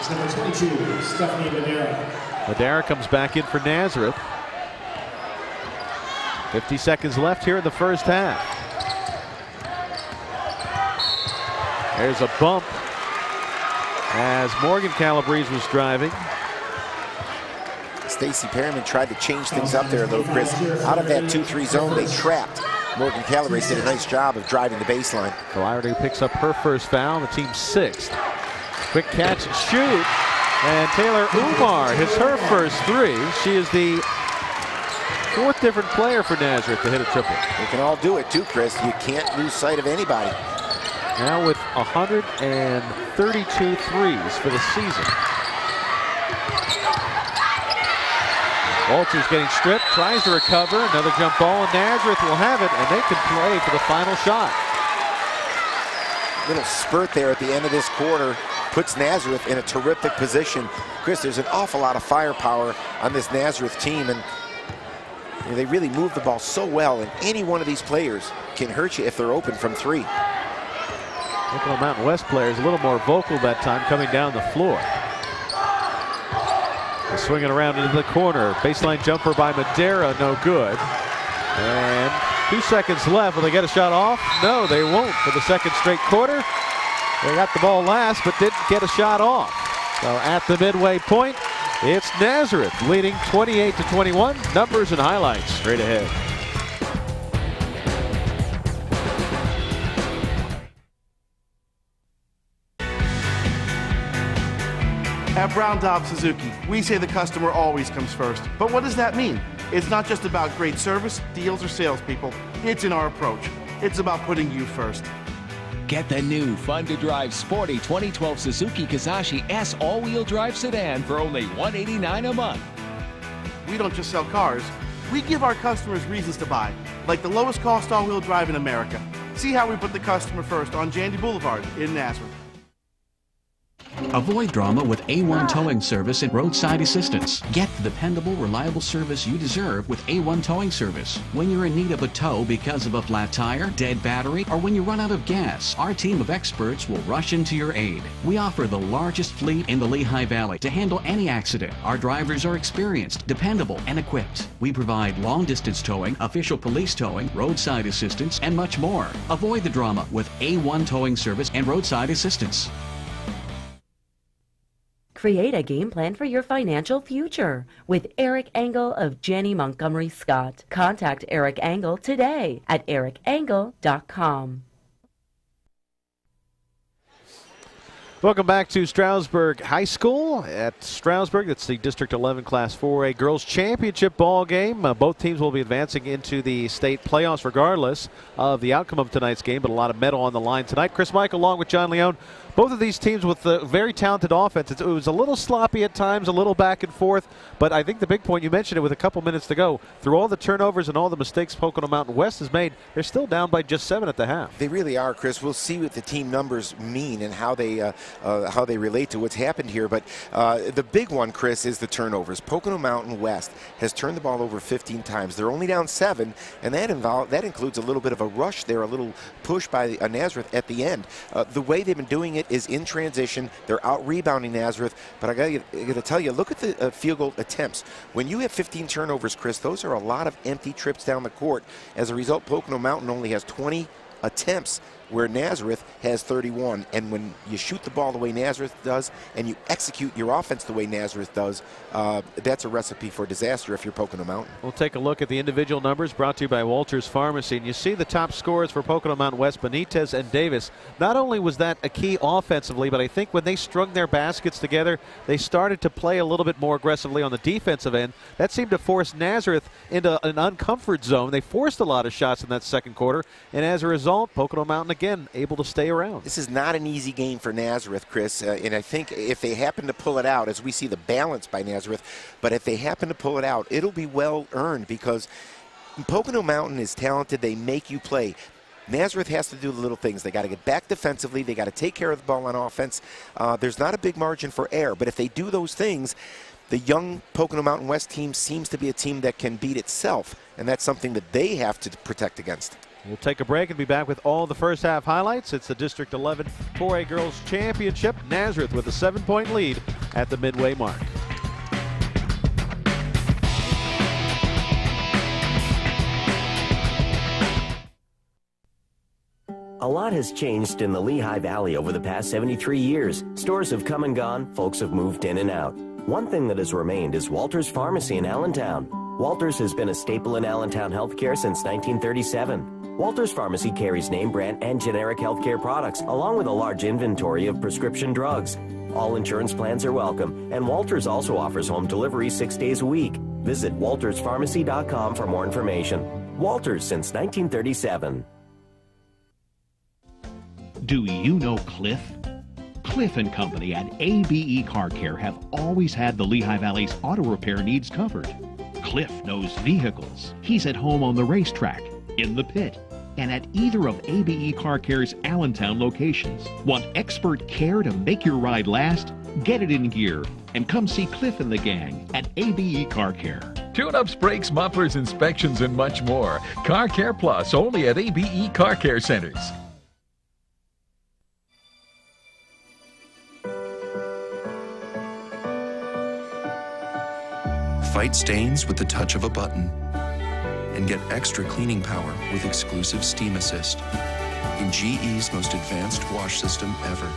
Number 22, Stephanie Madera. Madera comes back in for Nazareth. 50 seconds left here in the first half. There's a bump as Morgan Calabrese was driving. Stacey Perryman tried to change things up there, though, Chris. Out of that 2-3 zone, they trapped. Morgan Calabrese did a nice job of driving the baseline. Flaherty picks up her first foul, the team's 6th. Quick catch and shoot, and Taylor Umar hits her first 3. She is the 4th different player for Nazareth to hit a triple. They can all do it too, Chris. You can't lose sight of anybody. Now with 132 threes for the season. Walters getting stripped, tries to recover, another jump ball, and Nazareth will have it, and they can play for the final shot. Little spurt there at the end of this quarter puts Nazareth in a terrific position. Chris, there's an awful lot of firepower on this Nazareth team, and you know, they really move the ball so well, and any one of these players can hurt you if they're open from 3. Pocono Mountain West players a little more vocal that time coming down the floor. They're swinging around into the corner. Baseline jumper by Madera, no good. And 2 seconds left. Will they get a shot off? No, they won't for the second straight quarter. They got the ball last, but didn't get a shot off. So at the midway point, it's Nazareth leading 28-21. Numbers and highlights straight ahead. At Brown Dobb Suzuki, we say the customer always comes first. But what does that mean? It's not just about great service, deals, or salespeople. It's in our approach. It's about putting you first. Get the new, fun-to-drive, sporty 2012 Suzuki Kizashi S all-wheel drive sedan for only $189 a month. We don't just sell cars. We give our customers reasons to buy, like the lowest cost all-wheel drive in America. See how we put the customer first on Jandy Boulevard in Nazareth. Avoid drama with A1 Towing Service and Roadside Assistance. Get the dependable, reliable service you deserve with A1 Towing Service. When you're in need of a tow because of a flat tire, dead battery, or when you run out of gas, our team of experts will rush into your aid. We offer the largest fleet in the Lehigh Valley to handle any accident. Our drivers are experienced, dependable, and equipped. We provide long-distance towing, official police towing, roadside assistance, and much more. Avoid the drama with A1 Towing Service and Roadside Assistance. Create a game plan for your financial future with Eric Engel of Janney Montgomery Scott. Contact Eric Engel today at ericengel.com. Welcome back to Stroudsburg High School at Stroudsburg. It's the District 11 Class 4A Girls Championship ball game. Both teams will be advancing into the state playoffs regardless of the outcome of tonight's game, but a lot of medal on the line tonight. Chris Michael along with John Leone. Both of these teams with a very talented offense. It was a little sloppy at times, a little back and forth, but I think the big point, you mentioned it with a couple minutes to go, through all the turnovers and all the mistakes Pocono Mountain West has made, they're still down by just 7 at the half. They really are, Chris. We'll see what the team numbers mean and how they how they relate to what's happened here. But the big one, Chris, is the turnovers. Pocono Mountain West has turned the ball over 15 times. They're only down 7, and that includes a little bit of a rush there, a little push by Nazareth at the end. The way they've been doing it is in transition. They're out rebounding Nazareth, but I got to tell you, look at the field goal attempts. When you have 15 turnovers, Chris, those are a lot of empty trips down the court. As a result, Pocono Mountain only has 20 attempts, where Nazareth has 31. And when you shoot the ball the way Nazareth does and you execute your offense the way Nazareth does, that's a recipe for disaster if you're Pocono Mountain. We'll take a look at the individual numbers brought to you by Walters Pharmacy. And you see the top scorers for Pocono Mountain West, Benitez and Davis. Not only was that a key offensively, but I think when they strung their baskets together, they started to play a little bit more aggressively on the defensive end. That seemed to force Nazareth into an uncomfort zone. They forced a lot of shots in that second quarter, and as a result, Pocono Mountain again able to stay around. This is not an easy game for Nazareth, Chris, and I think if they happen to pull it out, as we see the balance by Nazareth, but if they happen to pull it out, it'll be well earned, because Pocono Mountain is talented. They make you play. Nazareth has to do the little things. They got to get back defensively. They got to take care of the ball on offense. There's not a big margin for error, but if they do those things, the young Pocono Mountain West team seems to be a team that can beat itself, and that's something that they have to protect against. We'll take a break and be back with all the first half highlights. It's the District 11 4A Girls Championship. Nazareth with a 7-point lead at the midway mark. A lot has changed in the Lehigh Valley over the past 73 years. Stores have come and gone, folks have moved in and out. One thing that has remained is Walters Pharmacy in Allentown. Walters has been a staple in Allentown healthcare since 1937. Walters Pharmacy carries name brand and generic healthcare products, along with a large inventory of prescription drugs. All insurance plans are welcome, and Walters also offers home delivery 6 days a week. Visit walterspharmacy.com for more information. Walters since 1937. Do you know Cliff? Cliff & Company at ABE Car Care have always had the Lehigh Valley's auto repair needs covered. Cliff knows vehicles. He's at home on the racetrack, in the pit, and at either of ABE Car Care's Allentown locations. Want expert care to make your ride last? Get it in gear and come see Cliff and the gang at ABE Car Care. Tune-ups, brakes, mufflers, inspections, and much more. Car Care Plus, only at ABE Car Care Centers. Fight stains with the touch of a button and get extra cleaning power with exclusive Steam Assist in GE's most advanced wash system ever.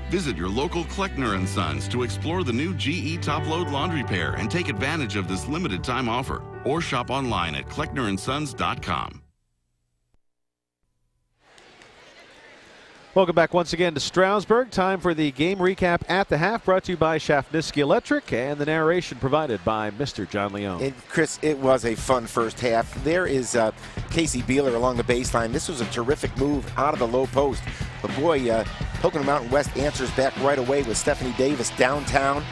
Visit your local Kleckner & Sons to explore the new GE Top Load Laundry Pair and take advantage of this limited time offer, or shop online at klecknerandsons.com. Welcome back once again to Stroudsburg. Time for the game recap at the half, brought to you by Shafniski Electric, and the narration provided by Mr. John Leone. And Chris, it was a fun first half. There is Casey Beeler along the baseline. This was a terrific move out of the low post. But boy, Pocono Mountain West answers back right away with Stephanie Davis downtown.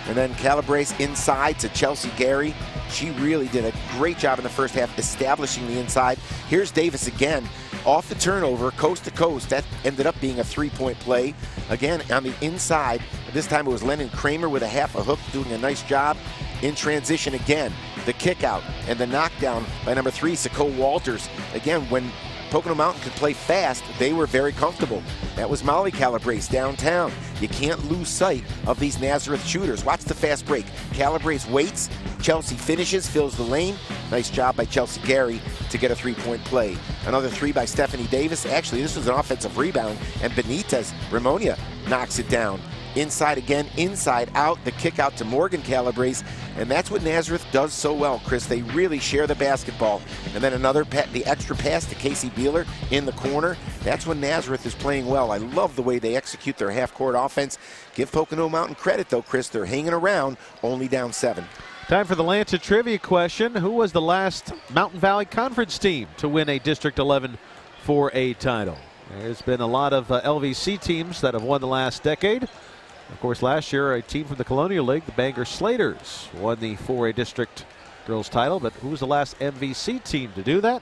And then Calabrese inside to Chelsea Gary. She really did a great job in the first half establishing the inside. Here's Davis again. Off the turnover, coast to coast. That ended up being a three-point play. Again, on the inside, this time it was Lennon Kramer with a half a hook doing a nice job. In transition again, the kick out and the knockdown by number 3, Sako Walters. Again, when Pocono Mountain could play fast, they were very comfortable. That was Molly Calabrese downtown. You can't lose sight of these Nazareth shooters. Watch the fast break. Calabrese waits. Chelsea finishes, fills the lane. Nice job by Chelsea Gary to get a three-point play. Another three by Stephanie Davis. Actually, this was an offensive rebound, and Benitez Ramonia knocks it down. Inside again, inside out, the kick out to Morgan Calabrese, and that's what Nazareth does so well, Chris. They really share the basketball. And then another the extra pass to Casey Beeler in the corner. That's when Nazareth is playing well. I love the way they execute their half-court offense. Give Pocono Mountain credit, though, Chris. They're hanging around, only down 7. Time for the Lanta trivia question. Who was the last Mountain Valley Conference team to win a District 11 4A title? There's been a lot of LVC teams that have won the last decade. Of course, last year, a team from the Colonial League, the Bangor Slaters, won the 4A District Girls title. But who was the last MVC team to do that?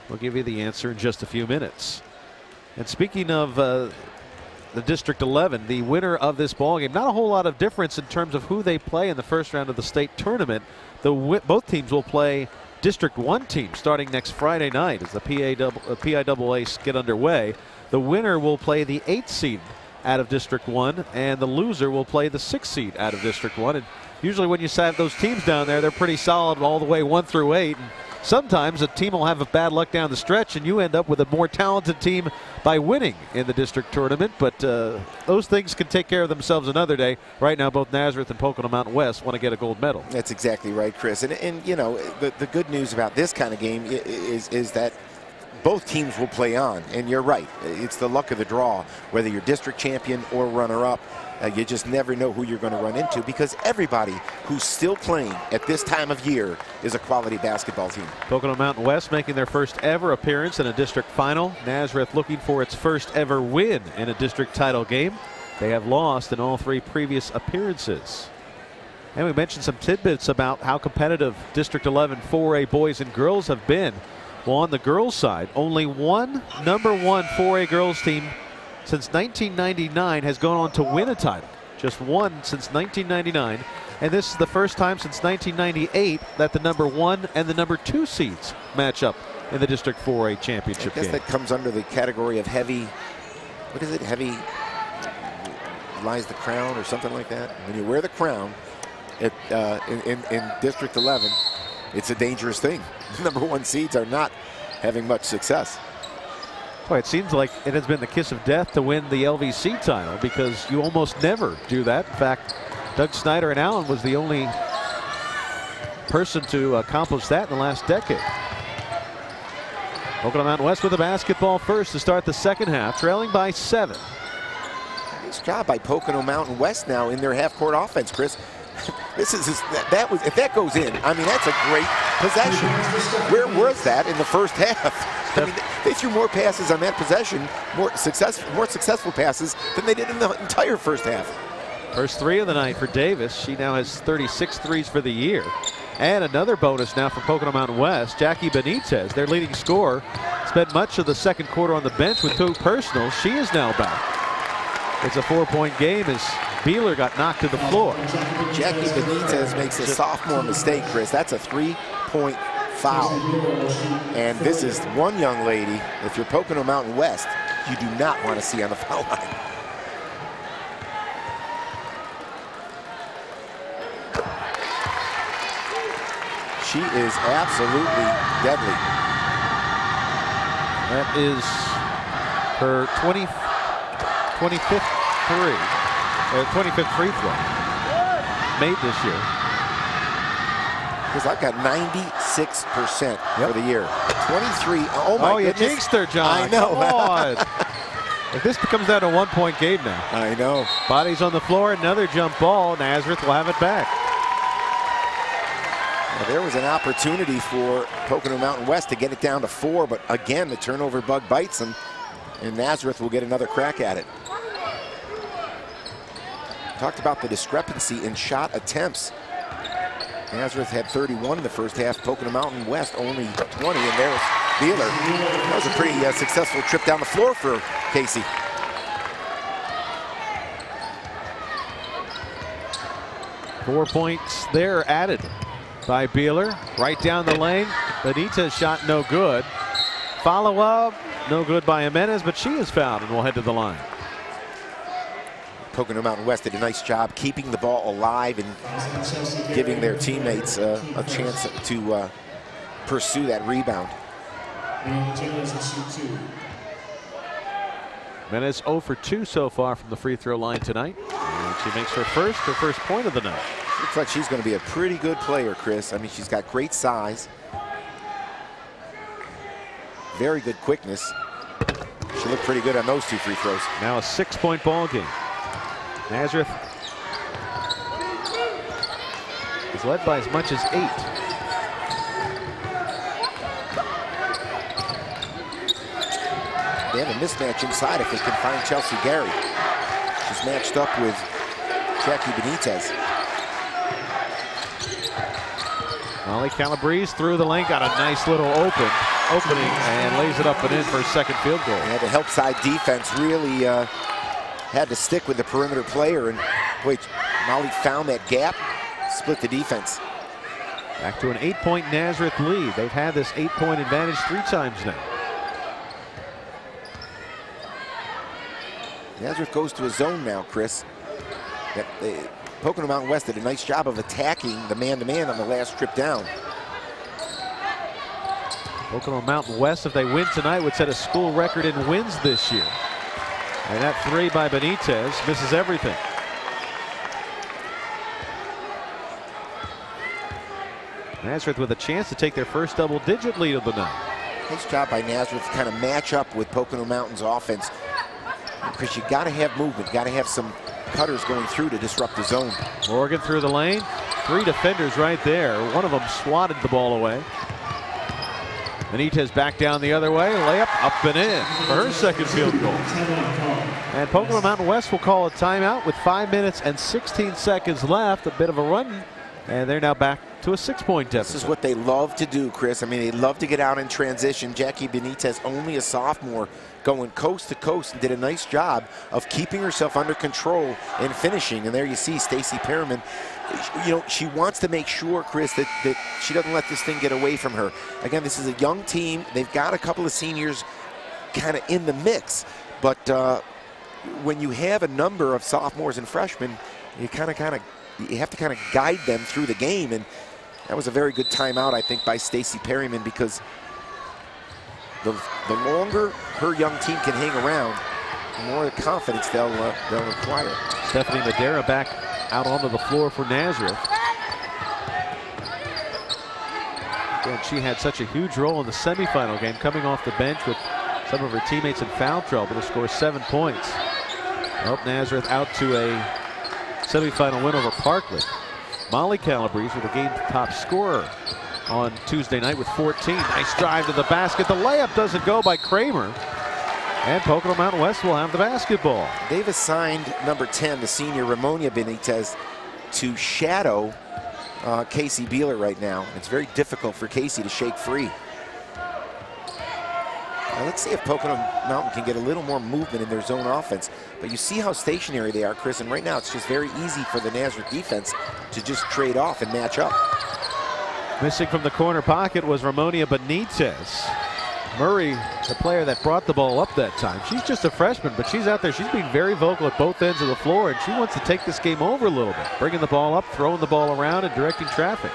We'll give you the answer in just a few minutes. And speaking of the District 11, the winner of this ballgame, not a whole lot of difference in terms of who they play in the first round of the state tournament. Both teams will play District 1 team starting next Friday night as the PIAA get underway. The winner will play the 8th seed out of District 1, and the loser will play the 6th seed out of District 1. And usually when you have those teams down there, they're pretty solid all the way 1 through 8. And sometimes a team will have a bad luck down the stretch, and you end up with a more talented team by winning in the district tournament. But those things can take care of themselves another day. Right now, both Nazareth and Pocono Mountain West want to get a gold medal. That's exactly right, Chris. And you know, the good news about this kind of game is that both teams will play on. And you're right. It's the luck of the draw, whether you're district champion or runner-up. You just never know who you're going to run into, because everybody who's still playing at this time of year is a quality basketball team. Pocono Mountain West making their first ever appearance in a district final. Nazareth looking for its first ever win in a district title game. They have lost in all 3 previous appearances. And we mentioned some tidbits about how competitive District 11 4A boys and girls have been. Well, on the girls' side, only one #1 4A girls team since 1999 has gone on to win a title. Just one since 1999. And this is the first time since 1998 that the #1 and the #2 seeds match up in the District 4A championship game. I guess that comes under the category of heavy, what is it, heavy lies the crown or something like that. When you wear the crown in District 11, it's a dangerous thing. The #1 seeds are not having much success. Boy, it seems like it has been the kiss of death to win the LVC title, because you almost never do that. In fact, Doug Snyder and Allen was the only person to accomplish that in the last decade. Pocono Mountain West with the basketball first to start the second half, trailing by 7. Nice job by Pocono Mountain West now in their half-court offense, Chris. If that goes in, I mean, that's a great possession. Where was that in the first half? I mean, they threw more passes on that possession, more successful passes than they did in the entire first half. First 3 of the night for Davis. She now has 36 threes for the year. And another bonus now for Pocono Mountain West. Jackie Benitez, their leading scorer, spent much of the second quarter on the bench with 2 personals. She is now back. It's a 4-point game as Beeler got knocked to the floor. Jackie Benitez makes a sophomore mistake, Chris. That's a 3-point foul. And this is one young lady, if you're Pocono Mountain West, you do not want to see on the foul line. She is absolutely deadly. That is her 25th free throw made this year. Because I've got 96% for the year. 23. Oh my goodness. You jinxed her, John. I know. If this becomes down to a 1-point game now. I know. Bodies on the floor, another jump ball. Nazareth will have it back. Well, there was an opportunity for Pocono Mountain West to get it down to 4, but again, the turnover bug bites them, and Nazareth will get another crack at it. Talked about the discrepancy in shot attempts. Nazareth had 31 in the first half. Pocono Mountain West only 20, and there's Beeler. That was a pretty successful trip down the floor for Casey. Four points there added by Beeler. Right down the lane. Benitez shot no good. Follow up, no good by Jimenez, but she is fouled and will head to the line. Pocono Mountain West did a nice job keeping the ball alive and giving their teammates a chance to pursue that rebound. Jimenez 0 for 2 so far from the free throw line tonight. And she makes her first point of the night. Looks like she's going to be a pretty good player, Chris. I mean, she's got great size, very good quickness. She looked pretty good on those 2 free throws. Now a 6-point ball game. Nazareth is led by as much as 8. They have a mismatch inside if they can find Chelsea Gary. She's matched up with Jackie Benitez. Molly Calabrese through the lane, got a nice little opening and lays it up and in for a second field goal. Yeah, the help side defense really had to stick with the perimeter player, and wait, Molly found that gap, split the defense. Back to an 8-point Nazareth lead. They've had this 8-point advantage 3 times now. Nazareth goes to a zone now, Chris. Pocono Mountain West did a nice job of attacking the man-to-man on the last trip down. Pocono Mountain West, if they win tonight, would set a school record in wins this year. And that 3 by Benitez misses everything. Nazareth with a chance to take their first double-digit lead of the night. Nice job by Nazareth to kind of match up with Pocono Mountain's offense. Chris, you got to have movement, got to have some cutters going through to disrupt the zone. Morgan through the lane. 3 defenders right there. One of them swatted the ball away. Benitez back down the other way. Layup up and in for her second field goal. And Pocono Mountain West will call a timeout with 5 minutes and 16 seconds left. A bit of a run. And they're now back to a 6-point deficit. This is what they love to do, Chris. I mean, they love to get out in transition. Jackie Benitez, only a sophomore, going coast to coast, and did a nice job of keeping herself under control and finishing. And there you see Stacy Perriman. You know, she wants to make sure, Chris, that she doesn't let this thing get away from her. Again, this is a young team. They've got a couple of seniors kind of in the mix. But when you have a number of sophomores and freshmen, you have to kind of guide them through the game, and that was a very good timeout, I think, by Stacy Perryman, because the longer her young team can hang around, the more confidence they'll acquire. Stephanie Madera back out onto the floor for Nazareth. Again, she had such a huge role in the semifinal game, coming off the bench with some of her teammates in foul trouble to score 7 points. Help Nazareth out to a semifinal win over Parkland. Molly Calabrese with the game's top scorer on Tuesday night with 14. Nice drive to the basket. The layup doesn't go by Kramer. And Pocono Mountain West will have the basketball. They've assigned number 10, the senior Ramonia Benitez, to shadow Casey Beeler right now. It's very difficult for Casey to shake free. Now let's see if Pocono Mountain can get a little more movement in their zone offense. But you see how stationary they are, Chris, and right now it's just very easy for the Nazareth defense to just trade off and match up. Missing from the corner pocket was Ramonia Benitez. Murray, the player that brought the ball up that time. She's just a freshman, but she's out there. She's being very vocal at both ends of the floor, and she wants to take this game over a little bit. Bringing the ball up, throwing the ball around, and directing traffic.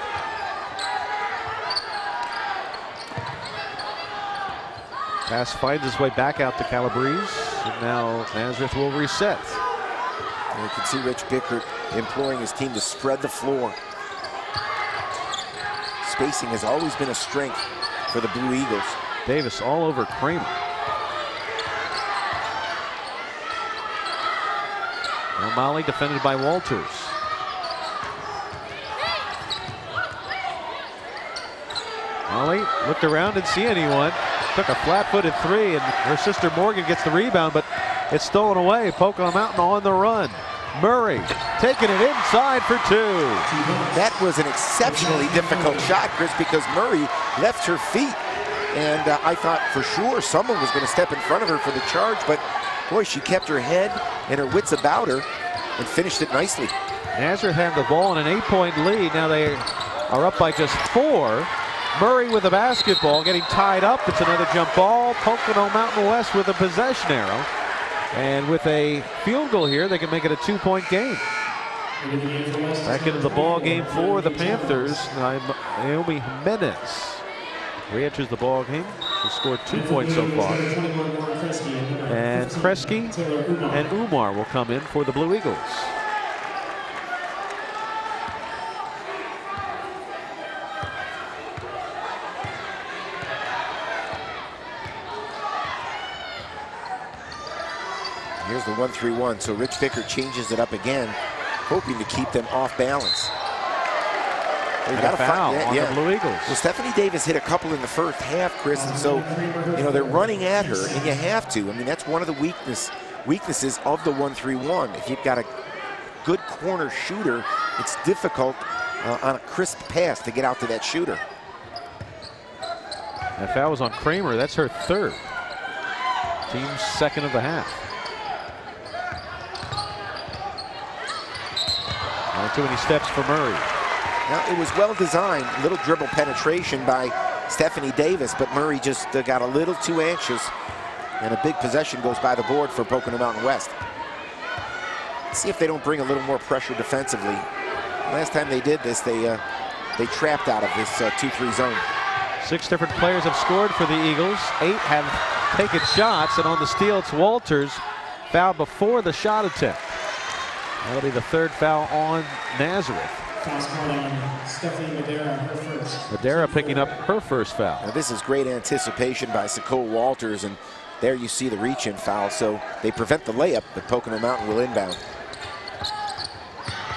Pass finds its way back out to Calabrese, and now Nazareth will reset. And you can see Rich Bickert imploring his team to spread the floor. Spacing has always been a strength for the Blue Eagles. Davis all over Kramer. Now Molly defended by Walters. Molly looked around, didn't see anyone. Took a flat-footed 3, and her sister Morgan gets the rebound, but it's stolen away. Pocono Mountain on the run. Murray taking it inside for 2. That was an exceptionally difficult shot, Chris, because Murray left her feet. And I thought for sure someone was going to step in front of her for the charge, but boy, she kept her head and her wits about her and finished it nicely. Nazareth have the ball in an 8-point lead. Now they are up by just 4. Murray with the basketball, getting tied up. It's another jump ball. Pocono Mountain West with a possession arrow. And with a field goal here, they can make it a 2-point game. Back into the ball game for the Panthers, Naomi Jimenez re-enters the ball game. She scored 2 points so far. And Kresge and Umar will come in for the Blue Eagles. Here's the 1-3-1, so Rich Bickert changes it up again, hoping to keep them off balance. They got a foul on the Blue Eagles. Well, Stephanie Davis hit a couple in the first half, Chris, and so, you know, they're running at her, and you have to. I mean, that's one of the weaknesses of the 1-3-1. If you've got a good corner shooter, it's difficult on a crisp pass to get out to that shooter. That foul was on Kramer. That's her third. Team's second of the half. Not too many steps for Murray. Now, it was well designed, little dribble penetration by Stephanie Davis, but Murray just got a little too anxious, and a big possession goes by the board for Pocono Mountain West. Let's see if they don't bring a little more pressure defensively. Last time they did this, they trapped out of this 2-3 zone. 6 different players have scored for the Eagles. 8 have taken shots, and on the steal, it's Walters. Foul before the shot attempt. That'll be the third foul on Nazareth. Madera picking up her first foul. Now this is great anticipation by Nicole Walters, and there you see the reach-in foul, so they prevent the layup, but Pocono Mountain will inbound.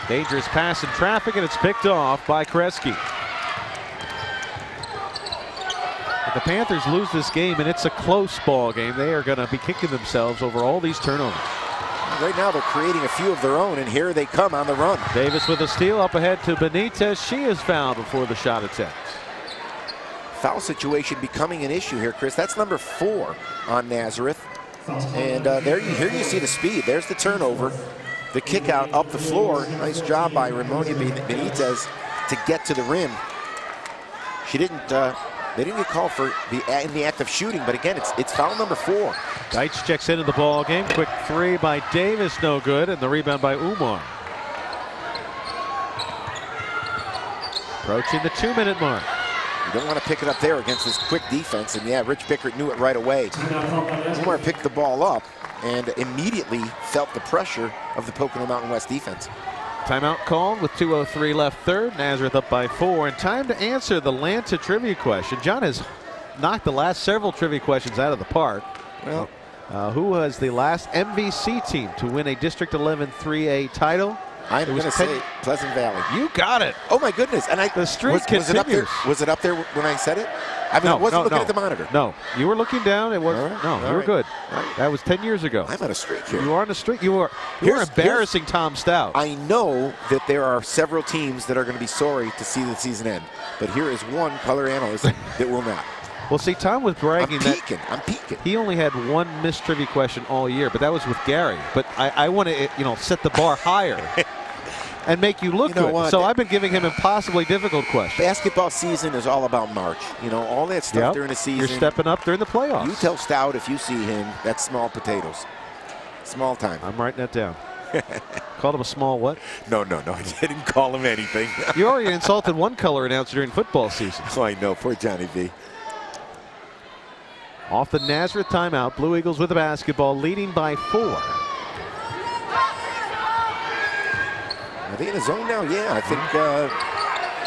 Dangerous pass in traffic, and it's picked off by Kresge. If the Panthers lose this game, and it's a close ball game, they are going to be kicking themselves over all these turnovers. Right now they're creating a few of their own, and here they come on the run. Davis with a steal up ahead to Benitez. She is fouled before the shot attempt. Foul situation becoming an issue here, Chris. That's number 4 on Nazareth. And here you see the speed. There's the turnover. The kick out up the floor. Nice job by Ramonia Benitez to get to the rim. She didn't. They didn't get called for in the act of shooting, but again, it's foul number 4. Deitch checks into the ball game. Quick 3 by Davis, no good, and the rebound by Umar. Approaching the 2-minute mark. You don't want to pick it up there against this quick defense, and yeah, Rich Bickert knew it right away. Umar picked the ball up and immediately felt the pressure of the Pocono Mountain West defense. Timeout called with 2:03 left third. Nazareth up by 4, and time to answer the Lanta trivia question. John has knocked the last several trivia questions out of the park. Well, who was the last MVC team to win a District 11 3A title? I'm going to say Pleasant Valley. You got it. Oh my goodness! And the streak continues. Was it up there when I said it? I mean, I wasn't looking at the monitor. No, you were looking down. It was you were good. That was 10 years ago. I'm on a streak here. You are on a streak. You were embarrassing Tom Stout. I know that there are several teams that are going to be sorry to see the season end, but here is one color analyst that will not. Well, see, Tom was bragging I'm peeking. He only had one missed trivia question all year, but that was with Gary. But I want to, set the bar higher. And make you look good. What? So I've been giving him impossibly difficult questions. Basketball season is all about March. All that stuff during the season. You're stepping up during the playoffs. You tell Stout if you see him, that's small potatoes. Small time. I'm writing that down. Called him a small what? No, I didn't call him anything. You already insulted one color announcer during football season. Oh, I know. Poor Johnny V. Off the Nazareth timeout, Blue Eagles with the basketball, leading by 4. Are they in a zone now? Yeah, I think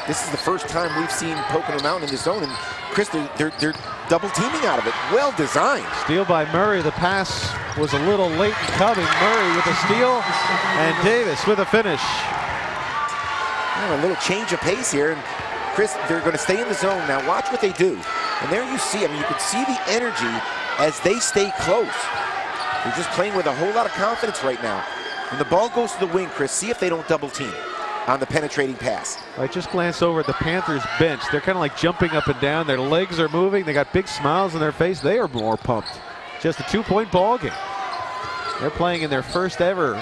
this is the first time we've seen Pocono Mountain in the zone. And Chris, they're double teaming out of it. Well designed. Steal by Murray. The pass was a little late in coming. Murray with a steal, and Davis with a finish. A little change of pace here. And Chris, they're going to stay in the zone. Now watch what they do. And there you see, you can see the energy as they stay close. They're just playing with a whole lot of confidence right now. When the ball goes to the wing, Chris, see if they don't double team on the penetrating pass. I just glanced over at the Panthers bench. They're kind of like jumping up and down. Their legs are moving. They got big smiles on their face. They are more pumped. Just a 2-point ball game. They're playing in their first ever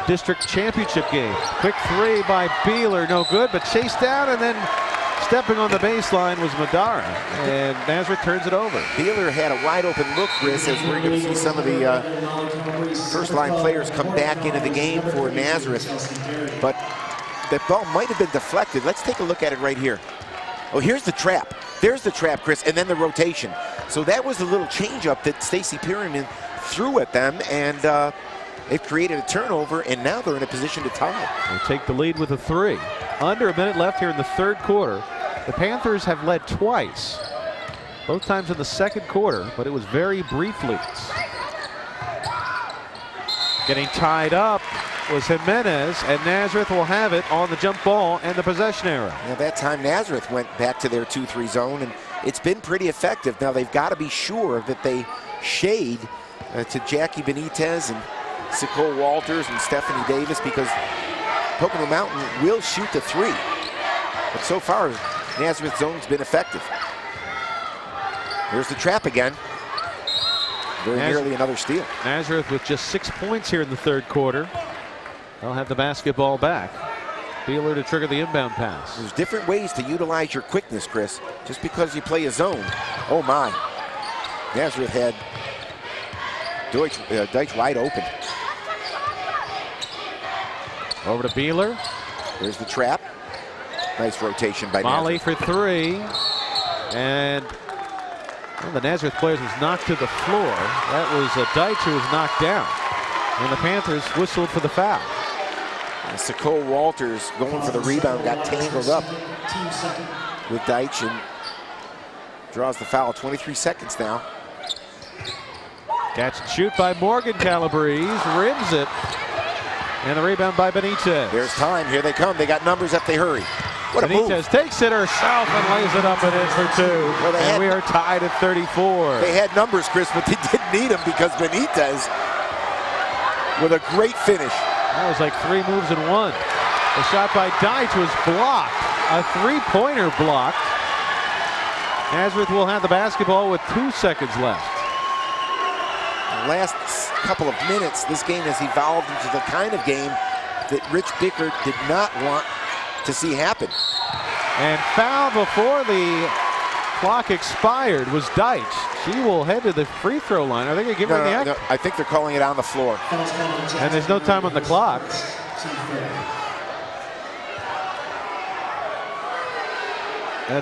district championship game. Quick 3 by Beeler, no good, but chased down, and then stepping on the baseline was Madara, and Nazareth turns it over. Beeler had a wide open look, Chris, as we're going to see some of the first-line players come back into the game for Nazareth. But that ball might have been deflected. Let's take a look at it right here. Oh, here's the trap. There's the trap, Chris, and then the rotation. So that was the little changeup that Stacy Perryman threw at them, and it created a turnover, and now they're in a position to tie. They take the lead with a 3. Under a minute left here in the third quarter. The Panthers have led twice, both times in the second quarter, but it was very brief leads. Getting tied up was Jimenez, and Nazareth will have it on the jump ball and the possession arrow. Now that time Nazareth went back to their 2-3 zone, and it's been pretty effective. Now they've got to be sure that they shade to Jackie Benitez and Nicole Walters and Stephanie Davis, because Pocono Mountain will shoot the 3. But so far, Nazareth zone's been effective. Here's the trap again. Very nearly another steal. Nazareth with just 6 points here in the third quarter. They'll have the basketball back. Beeler to trigger the inbound pass. There's different ways to utilize your quickness, Chris. Just because you play a zone. Oh my. Nazareth had Deitch wide open. Over to Beeler. There's the trap. Nice rotation by Molly Nazareth. for three. And one of the Nazareth players was knocked to the floor. That was Deitch who was knocked down. And the Panthers whistled for the foul. Sakole Walters going for the rebound, got tangled up with Deitch and draws the foul. 23 seconds now. Catch and shoot by Morgan Calabrese, rims it. And the rebound by Benitez. There's time, here they come. They got numbers if they hurry. What a move. Benitez takes it herself and lays it up and in for two. Well, and we are tied at 34. They had numbers, Chris, but they didn't need them because Benitez with a great finish. That was like 3 moves in one. The shot by Deitch was blocked. A three-pointer blocked. Nazareth will have the basketball with 2 seconds left. The last couple of minutes, this game has evolved into the kind of game that Rich Bickert did not want to see happen. And foul before the clock expired was Deitch. She will head to the free throw line. Are they going to give her the act? No, I think they're calling it on the floor. And there's no time on the clock.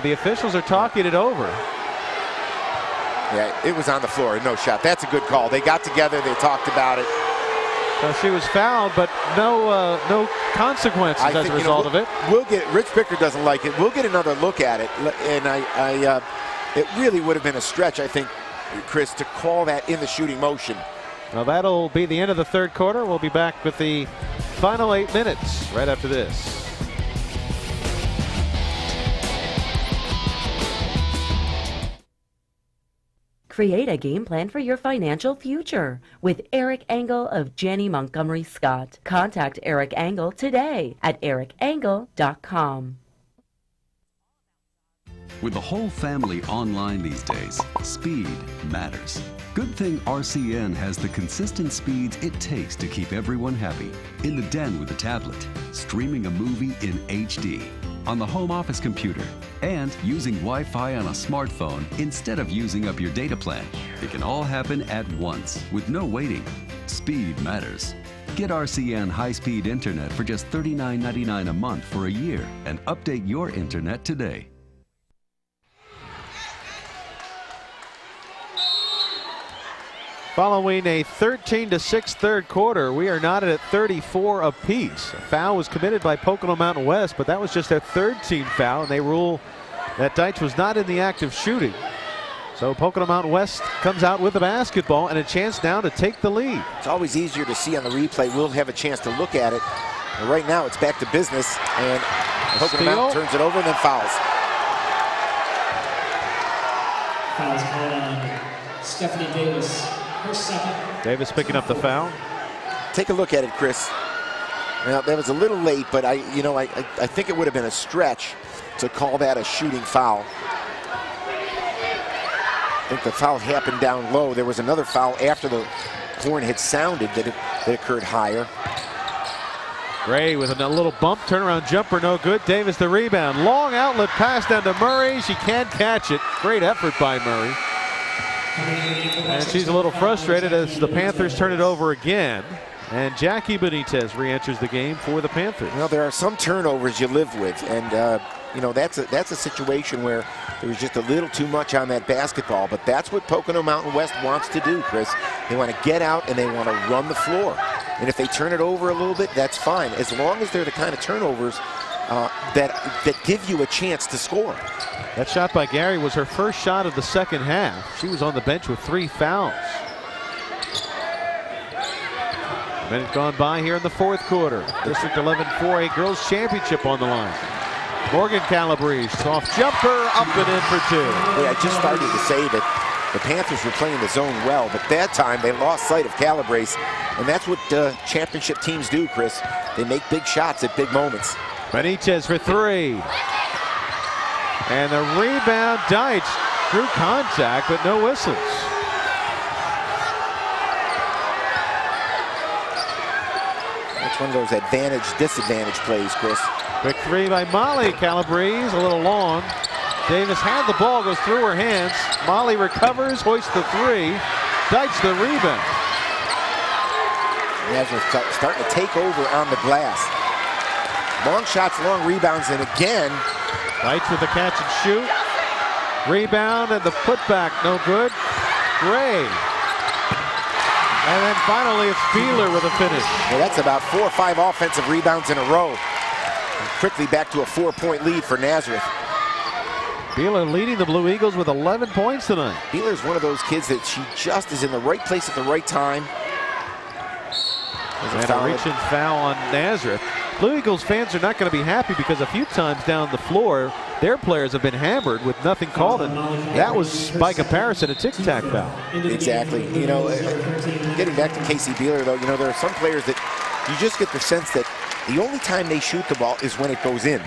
The officials are talking it over. Yeah, it was on the floor. No shot. That's a good call. They got together. They talked about it. She was fouled, but no consequences as a result of it. We'll get. Rich Bickert doesn't like it. We'll get another look at it, and it really would have been a stretch, I think, Chris, to call that in the shooting motion. Well, that'll be the end of the third quarter. We'll be back with the final 8 minutes right after this. Create a game plan for your financial future with Eric Engel of Janney Montgomery Scott. Contact Eric Engel today at ericengel.com. With the whole family online these days, speed matters. Good thing RCN has the consistent speeds it takes to keep everyone happy. In the den with a tablet, streaming a movie in HD, on the home office computer, and using Wi-Fi on a smartphone instead of using up your data plan. It can all happen at once with no waiting. Speed matters. Get RCN high-speed internet for just $39.99 a month for a year and update your internet today. Following a 13-6 third quarter, we are knotted at 34 apiece. A foul was committed by Pocono Mountain West, but that was just their third team foul, and they rule that Deitch was not in the act of shooting. So Pocono Mountain West comes out with the basketball and a chance now to take the lead. It's always easier to see on the replay. We'll have a chance to look at it. But right now, it's back to business, and Pocono Mountain turns it over and then fouls. Fouls called on Stephanie Davis. Her second. Davis picking up the foul. Take a look at it, Chris. Now, that was a little late, but I think it would have been a stretch to call that a shooting foul. I think the foul happened down low. There was another foul after the horn had sounded that occurred higher. Gray with a little bump, turnaround jumper, no good. Davis the rebound. Long outlet pass down to Murray. She can't catch it. Great effort by Murray. And she's a little frustrated as the Panthers turn it over again. And Jackie Benitez re-enters the game for the Panthers. Well, there are some turnovers you live with, and that's a situation where there was just a little too much on that basketball. But that's what Pocono Mountain West wants to do, Chris. They want to get out and they want to run the floor. And if they turn it over a little bit, that's fine, as long as they're the kind of turnovers that give you a chance to score. That shot by Gary was her first shot of the second half. She was on the bench with 3 fouls. A minute gone by here in the fourth quarter. District 11 4A Girls Championship on the line. Morgan Calabrese, soft jumper, up and in for 2. Yeah, I just started to say that the Panthers were playing the zone well, but that time they lost sight of Calabrese, and that's what championship teams do, Chris. They make big shots at big moments. Benitez for 3. And the rebound, Deitch through contact, but no whistles. That's one of those advantage-disadvantage plays, Chris. Quick three by Molly Calabrese, a little long. Davis had the ball, goes through her hands. Molly recovers, hoists the three. Deitch the rebound. Nazareth starting to take over on the glass. Long shots, long rebounds, and again. Deitch with the catch and shoot. Rebound and the putback, no good. Gray. And then finally it's Beeler with a finish. Well, that's about 4 or 5 offensive rebounds in a row. And quickly back to a 4-point lead for Nazareth. Beeler leading the Blue Eagles with 11 points tonight. Beeler's one of those kids that she just is in the right place at the right time. And a reach-in foul on Nazareth. Blue Eagles fans are not going to be happy because a few times down the floor, their players have been hammered with nothing called. And that was, by comparison, a tic-tac foul. Exactly. You know, getting back to Casey Beeler, though, you know, there are some players that you just get the sense that the only time they shoot the ball is when it goes in.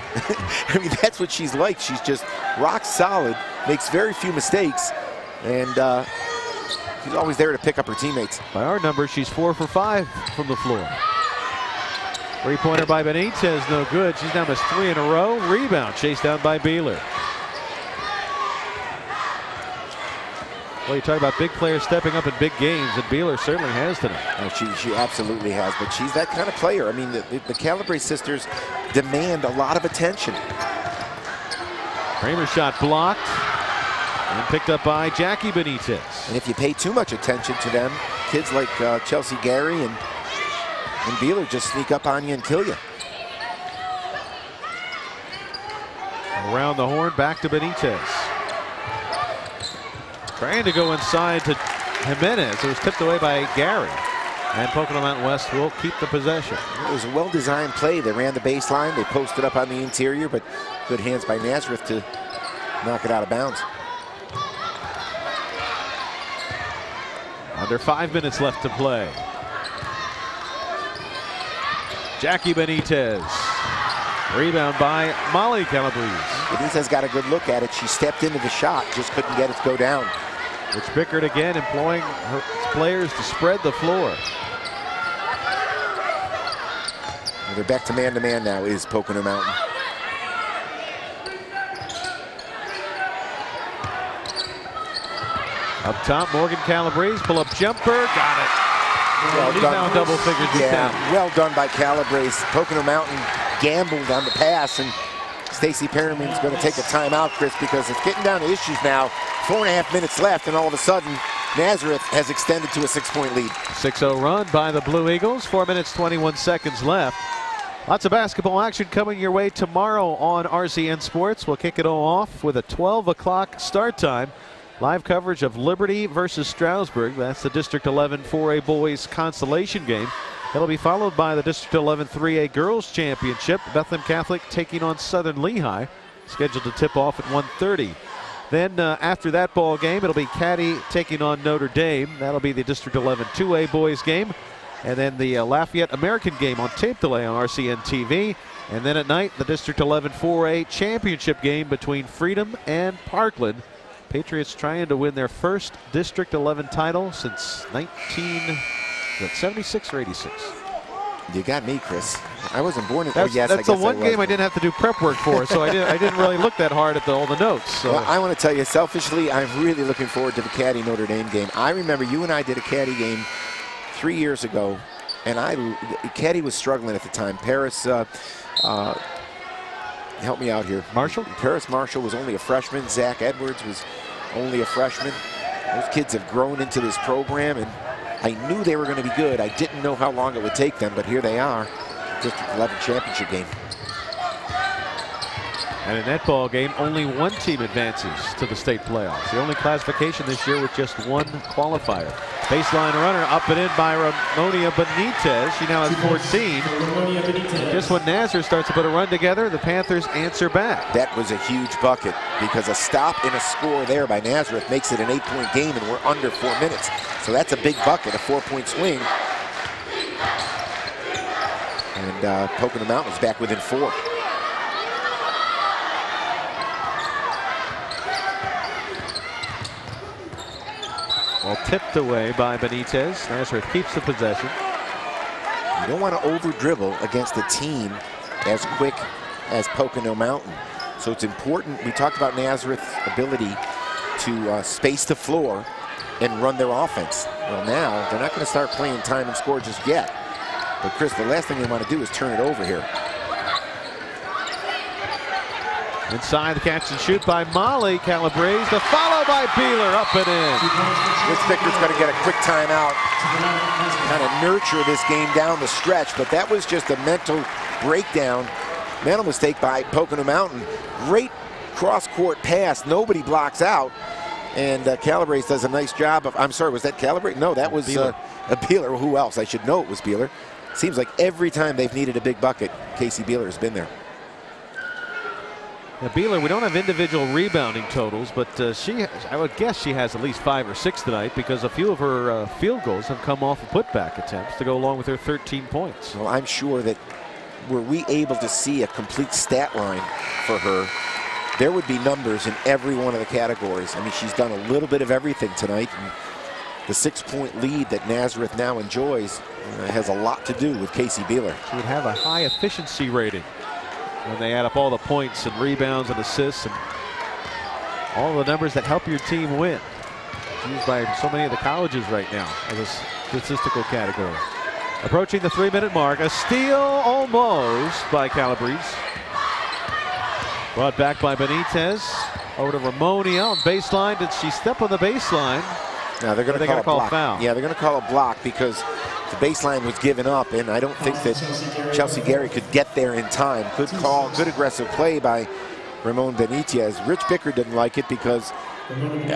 I mean, that's what she's like. She's just rock solid, makes very few mistakes, and she's always there to pick up her teammates. By our numbers, she's 4 for 5 from the floor. Three-pointer by Benitez, no good. She's now missed 3 in a row. Rebound chased down by Beeler. Well, you talk about big players stepping up in big games, and Beeler certainly has tonight. Oh, she absolutely has, but she's that kind of player. I mean, the Calabrese sisters demand a lot of attention. Kramer shot blocked and picked up by Jackie Benitez. And if you pay too much attention to them, kids like Chelsea Gary and Beeler just sneak up on you and kill you. Around the horn, back to Benitez. Trying to go inside to Jimenez. It was tipped away by Gary. And Pocono Mountain West will keep the possession. It was a well-designed play. They ran the baseline. They posted up on the interior, but good hands by Nazareth to knock it out of bounds. Under 5 minutes left to play. Jackie Benitez. Rebound by Molly Calabrese. Benitez got a good look at it. She stepped into the shot, just couldn't get it to go down. It's Pickard again, employing her players to spread the floor. And they're back to man now, is Pocono Mountain. Up top, Morgan Calabrese, pull-up jumper, got it. Well He's done. now double figures. Yeah, well done by Calabrese. Pocono Mountain gambled on the pass, and Stacy Perriman's going to take a timeout, Chris, because it's getting down to issues now. 4.5 minutes left, and all of a sudden, Nazareth has extended to a 6-point lead. 6-0 run by the Blue Eagles. 4 minutes, 21 seconds left. Lots of basketball action coming your way tomorrow on RCN Sports. We'll kick it all off with a 12 o'clock start time. Live coverage of Liberty versus Stroudsburg. That's the District 11 4A boys consolation game. It'll be followed by the District 11 3A girls championship. Bethlehem Catholic taking on Southern Lehigh, scheduled to tip off at 1:30. Then after that ball game, it'll be Caddy taking on Notre Dame. That'll be the District 11 2A boys game. And then the Lafayette American game on tape delay on RCN TV. And then at night, the District 11 4A championship game between Freedom and Parkland. Patriots trying to win their first District 11 title since 1976 or 86. You got me, Chris. I wasn't born in. That's the one game I didn't have to do prep work for, so I didn't really look that hard at all the notes. So. Well, I want to tell you, selfishly, I'm really looking forward to the Caddy Notre Dame game. I remember you and I did a Caddy game 3 years ago, and Caddy was struggling at the time. Paris, help me out here. Marshall? Paris Marshall was only a freshman. Zach Edwards was only a freshman. Those kids have grown into this program, and I knew they were going to be good. I didn't know how long it would take them, but here they are. District 11 championship game. And in that ball game, only one team advances to the state playoffs. The only classification this year with just one qualifier. Baseline runner up and in by Ramonia Benitez. She now has 14. Just when Nazareth starts to put a run together, the Panthers answer back. That was a huge bucket because a stop and a score there by Nazareth makes it an 8-point game, and we're under 4 minutes. So that's a big bucket, a 4-point swing. And Pocono Mountain's back within 4. Well, tipped away by Benitez. Nazareth keeps the possession. You don't want to over-dribble against a team as quick as Pocono Mountain. So it's important. We talked about Nazareth's ability to space the floor and run their offense. Well, now they're not going to start playing time and score just yet. But Chris, the last thing they want to do is turn it over here. Inside, the catch and shoot by Molly. Calabrese, the follow by Beeler, up and in. Rich Bicker's going to get a quick timeout, kind of nurture this game down the stretch, but that was just a mental breakdown. Mental mistake by Pocono Mountain. Great cross-court pass. Nobody blocks out. And Calabrese does a nice job of, I'm sorry, was that Calabrese? No, that was a Beeler. Who else? I should know it was Beeler. Seems like every time they've needed a big bucket, Casey Beeler has been there. Now, Beeler, we don't have individual rebounding totals, but I would guess she has at least 5 or 6 tonight because a few of her field goals have come off of putback attempts to go along with her 13 points. Well, I'm sure that were we able to see a complete stat line for her, there would be numbers in every one of the categories. I mean, she's done a little bit of everything tonight. And the 6-point lead that Nazareth now enjoys has a lot to do with Casey Beeler. She would have a high efficiency rating when they add up all the points and rebounds and assists and all the numbers that help your team win. It's used by so many of the colleges right now as a statistical category. Approaching the 3-minute mark, a steal almost by Calabrese. Brought back by Benitez. Over to Ramonia on baseline. Did she step on the baseline? Now they're going to call a a foul. Yeah, they're going to call a block because the baseline was given up, and I don't think that Chelsea Gary could get there in time. Good aggressive play by Ramon Benitez. Rich Bicker didn't like it because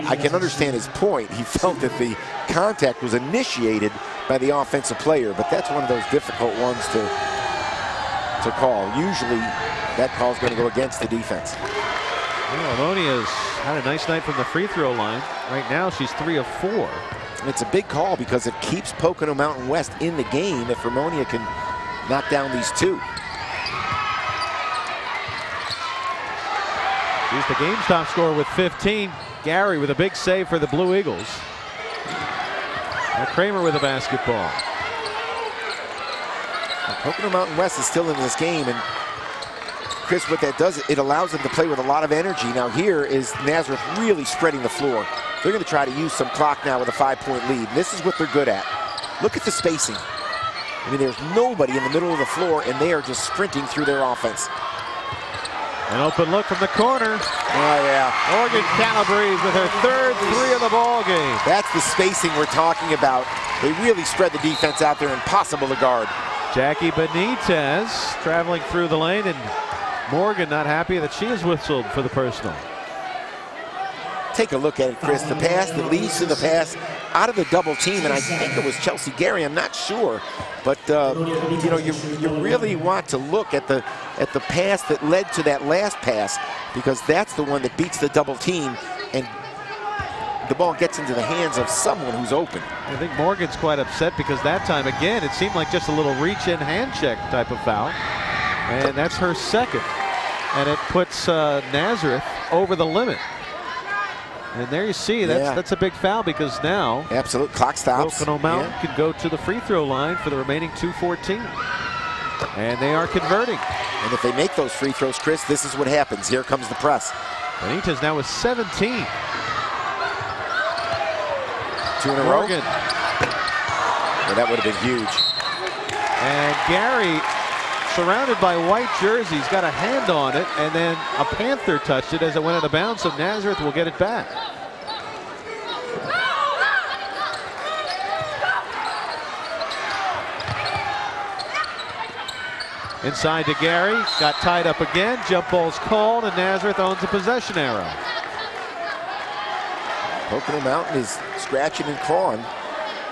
I can understand his point. He felt that the contact was initiated by the offensive player, but that's one of those difficult ones to call. Usually that call is going to go against the defense. Well, Ramonia's had a nice night from the free throw line. Right now she's 3 of 4. And it's a big call because it keeps Pocono Mountain West in the game if Ramonia can knock down these 2. She's the game's top scorer with 15. Gary with a big save for the Blue Eagles. Now Kramer with a basketball. Pocono Mountain West is still in this game, and Chris, what that does, it allows them to play with a lot of energy. Now here is Nazareth really spreading the floor. They're going to try to use some clock now with a 5-point lead. This is what they're good at. Look at the spacing. I mean, there's nobody in the middle of the floor, and they are just sprinting through their offense. An open look from the corner. Oh, yeah. Morgan Calabrese with her 3rd 3 of the ball game. That's the spacing we're talking about. They really spread the defense out there, impossible to guard. Jackie Benitez traveling through the lane, and Morgan not happy that she is whistled for the personal. Take a look at it, Chris. The pass that leads to the pass out of the double team, and I think it was Chelsea Gary. I'm not sure, but you know, you really want to look at the pass that led to that last pass because that's the one that beats the double team, and the ball gets into the hands of someone who's open. I think Morgan's quite upset because that time again it seemed like just a little reach-in hand check type of foul, and that's her 2nd, and it puts Nazareth over the limit. And there you see, that's a big foul because now absolute clock stops. Pocono Mountain can go to the free throw line for the remaining 2:14. And they are converting. And if they make those free throws, Chris, this is what happens. Here comes the press. Benitez now with 17. 2 in a row. Morgan. Well, that would have been huge. And Gary, surrounded by white jerseys, got a hand on it, and then a Panther touched it as it went out of bounds, so Nazareth will get it back. Inside to Gary, got tied up again, jump ball's called, and Nazareth owns a possession arrow. Pocono Mountain is scratching and clawing.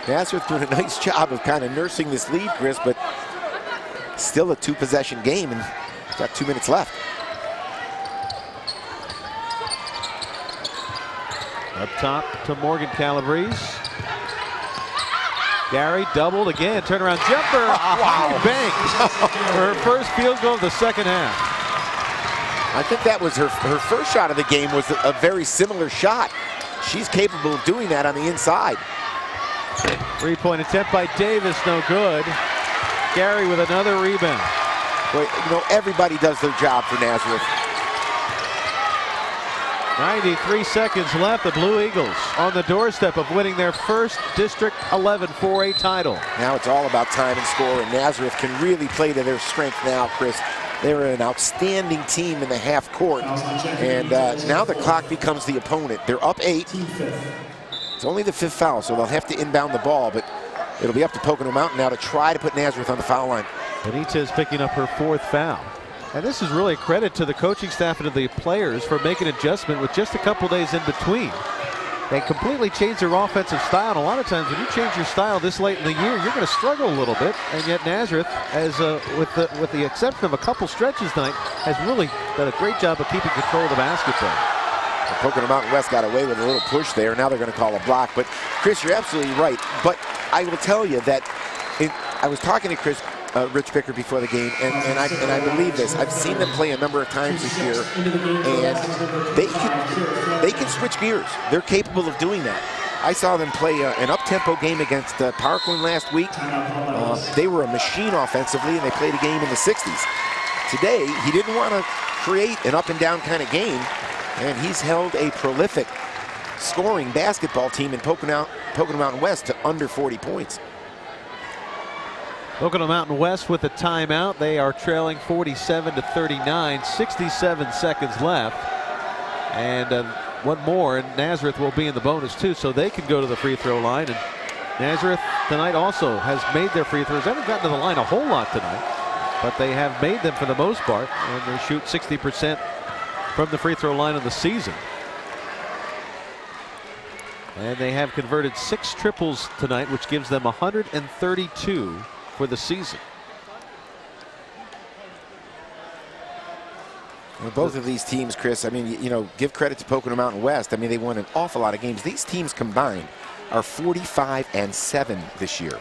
Nazareth doing a nice job of kind of nursing this lead, Chris, but still a 2-possession game, and got 2 minutes left. Up top to Morgan Calabrese. Gary doubled again, turnaround jumper, wow, bank for her first field goal of the 2nd half. I think that was her first shot of the game was a very similar shot. she's capable of doing that on the inside. 3-point attempt by Davis, no good. Gary with another rebound. Boy, you know, everybody does their job for Nazareth. 93 seconds left. The Blue Eagles on the doorstep of winning their first District 11 4A title. Now it's all about time and score, and Nazareth can really play to their strength now, Chris. They're an outstanding team in the half court, and now the clock becomes the opponent. They're up 8. It's only the 5th foul, so they'll have to inbound the ball, but it'll be up to Pocono Mountain now to try to put Nazareth on the foul line. Benitez picking up her 4th foul. And this is really a credit to the coaching staff and to the players for making an adjustment with just a couple days in between. They completely changed their offensive style, and a lot of times when you change your style this late in the year, you're going to struggle a little bit. And yet Nazareth, has, with the exception of a couple stretches tonight, has really done a great job of keeping control of the basketball. Pocono Mountain West got away with a little push there. Now they're going to call a block. But Chris, you're absolutely right. But I will tell you that I was talking to Rich Bicker before the game, and I believe this. I've seen them play a number of times this year, and they can switch gears. They're capable of doing that. I saw them play an up-tempo game against Parkland last week. They were a machine offensively, and they played a game in the 60s. Today, he didn't want to create an up-and-down kind of game, and he's held a prolific scoring basketball team in Pocono Mountain West to under 40 points. Pocono Mountain West with a timeout. They are trailing 47-39, 67 seconds left. And one more, and Nazareth will be in the bonus too, so they can go to the free throw line. And Nazareth tonight also has made their free throws. They haven't gotten to the line a whole lot tonight, but they have made them for the most part, and they shoot 60% from the free throw line of the season. And they have converted 6 triples tonight, which gives them 132 for the season. Well, both of these teams, Chris, I mean, you know, give credit to Pocono Mountain West. I mean, they won an awful lot of games. These teams combined are 45-7 this year.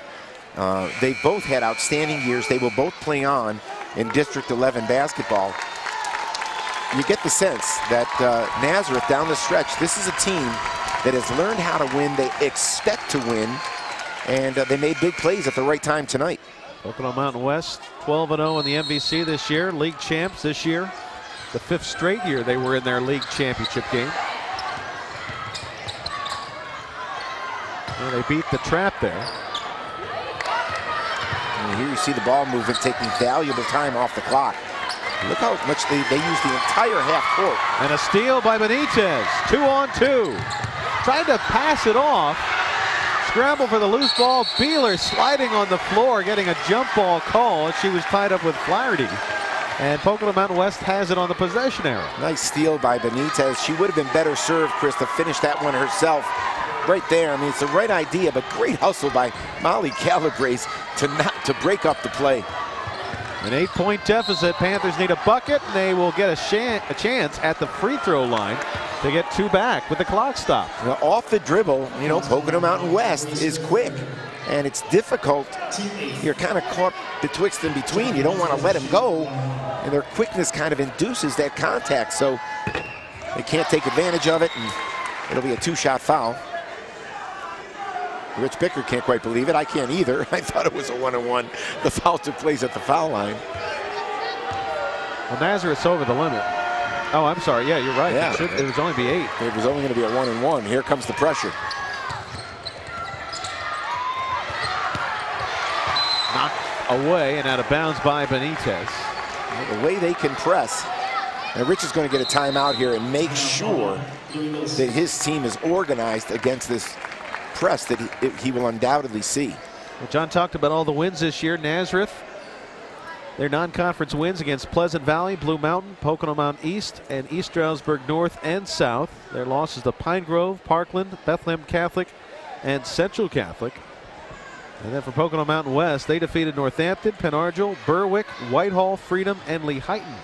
They both had outstanding years. They will both play on in District 11 basketball. You get the sense that Nazareth down the stretch, this is a team that has learned how to win. They expect to win, and they made big plays at the right time tonight. Pocono Mountain West 12-0 in the MVC this year, league champs this year. The 5th straight year they were in their league championship game. Well, they beat the trap there. And here you see the ball movement taking valuable time off the clock. Look how much they use the entire half court. And a steal by Benitez. 2-on-2. Tried to pass it off. Scramble for the loose ball. Beeler sliding on the floor, getting a jump ball call. She was tied up with Flaherty. And Pocono Mountain West has it on the possession arrow. Nice steal by Benitez. She would have been better served, Chris, to finish that one herself. Right there. I mean, it's the right idea, but great hustle by Molly Calabrese to break up the play. An 8-point deficit. Panthers need a bucket, and they will get a chance at the free throw line to get 2 back with the clock stopped. Now, off the dribble, you know, Pocono Mountain West is quick, and it's difficult. You're kind of caught betwixt and between. You don't want to let them go, and their quickness kind of induces that contact, so they can't take advantage of it, and it'll be a 2-shot foul. Rich Bicker can't quite believe it. I can't either. I thought it was a 1-on-1. The foul took place at the foul line. Well, Nazareth's over the limit. Oh, I'm sorry. Yeah, you're right. Yeah. It was only be 8. It was only going to be a 1-on-1. Here comes the pressure. Knocked away and out of bounds by Benitez. Well, the way they can press. And Rich is going to get a timeout here and make sure that his team is organized against this press that he will undoubtedly see. Well, John talked about all the wins this year. Nazareth, their non-conference wins against Pleasant Valley, Blue Mountain, Pocono Mountain East, and East Stroudsburg North and South. Their losses to Pine Grove, Parkland, Bethlehem Catholic, and Central Catholic. And then for Pocono Mountain West, they defeated Northampton, Penargil, Berwick, Whitehall, Freedom, and Lehighton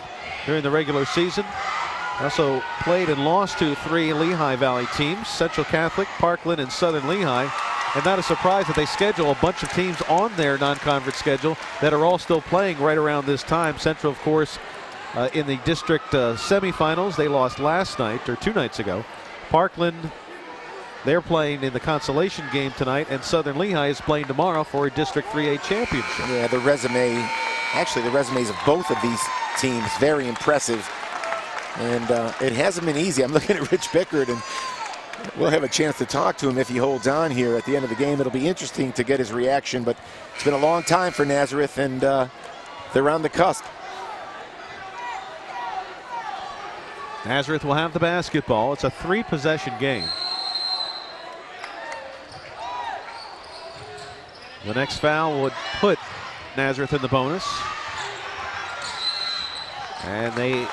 during the regular season. Also played and lost to 3 Lehigh Valley teams, Central Catholic, Parkland, and Southern Lehigh. And not a surprise that they schedule a bunch of teams on their non-conference schedule that are all still playing right around this time. Central, of course, in the district semifinals. They lost last night, or 2 nights ago. Parkland They're playing in the consolation game tonight, and Southern Lehigh is playing tomorrow for a District 3A championship. Yeah, the resumes of both of these teams, very impressive. And it hasn't been easy. I'm looking at Rich Bickert, and we'll have a chance to talk to him if he holds on here at the end of the game. It'll be interesting to get his reaction, but it's been a long time for Nazareth, and they're on the cusp. Nazareth will have the basketball. It's a 3-possession game. The next foul would put Nazareth in the bonus. And they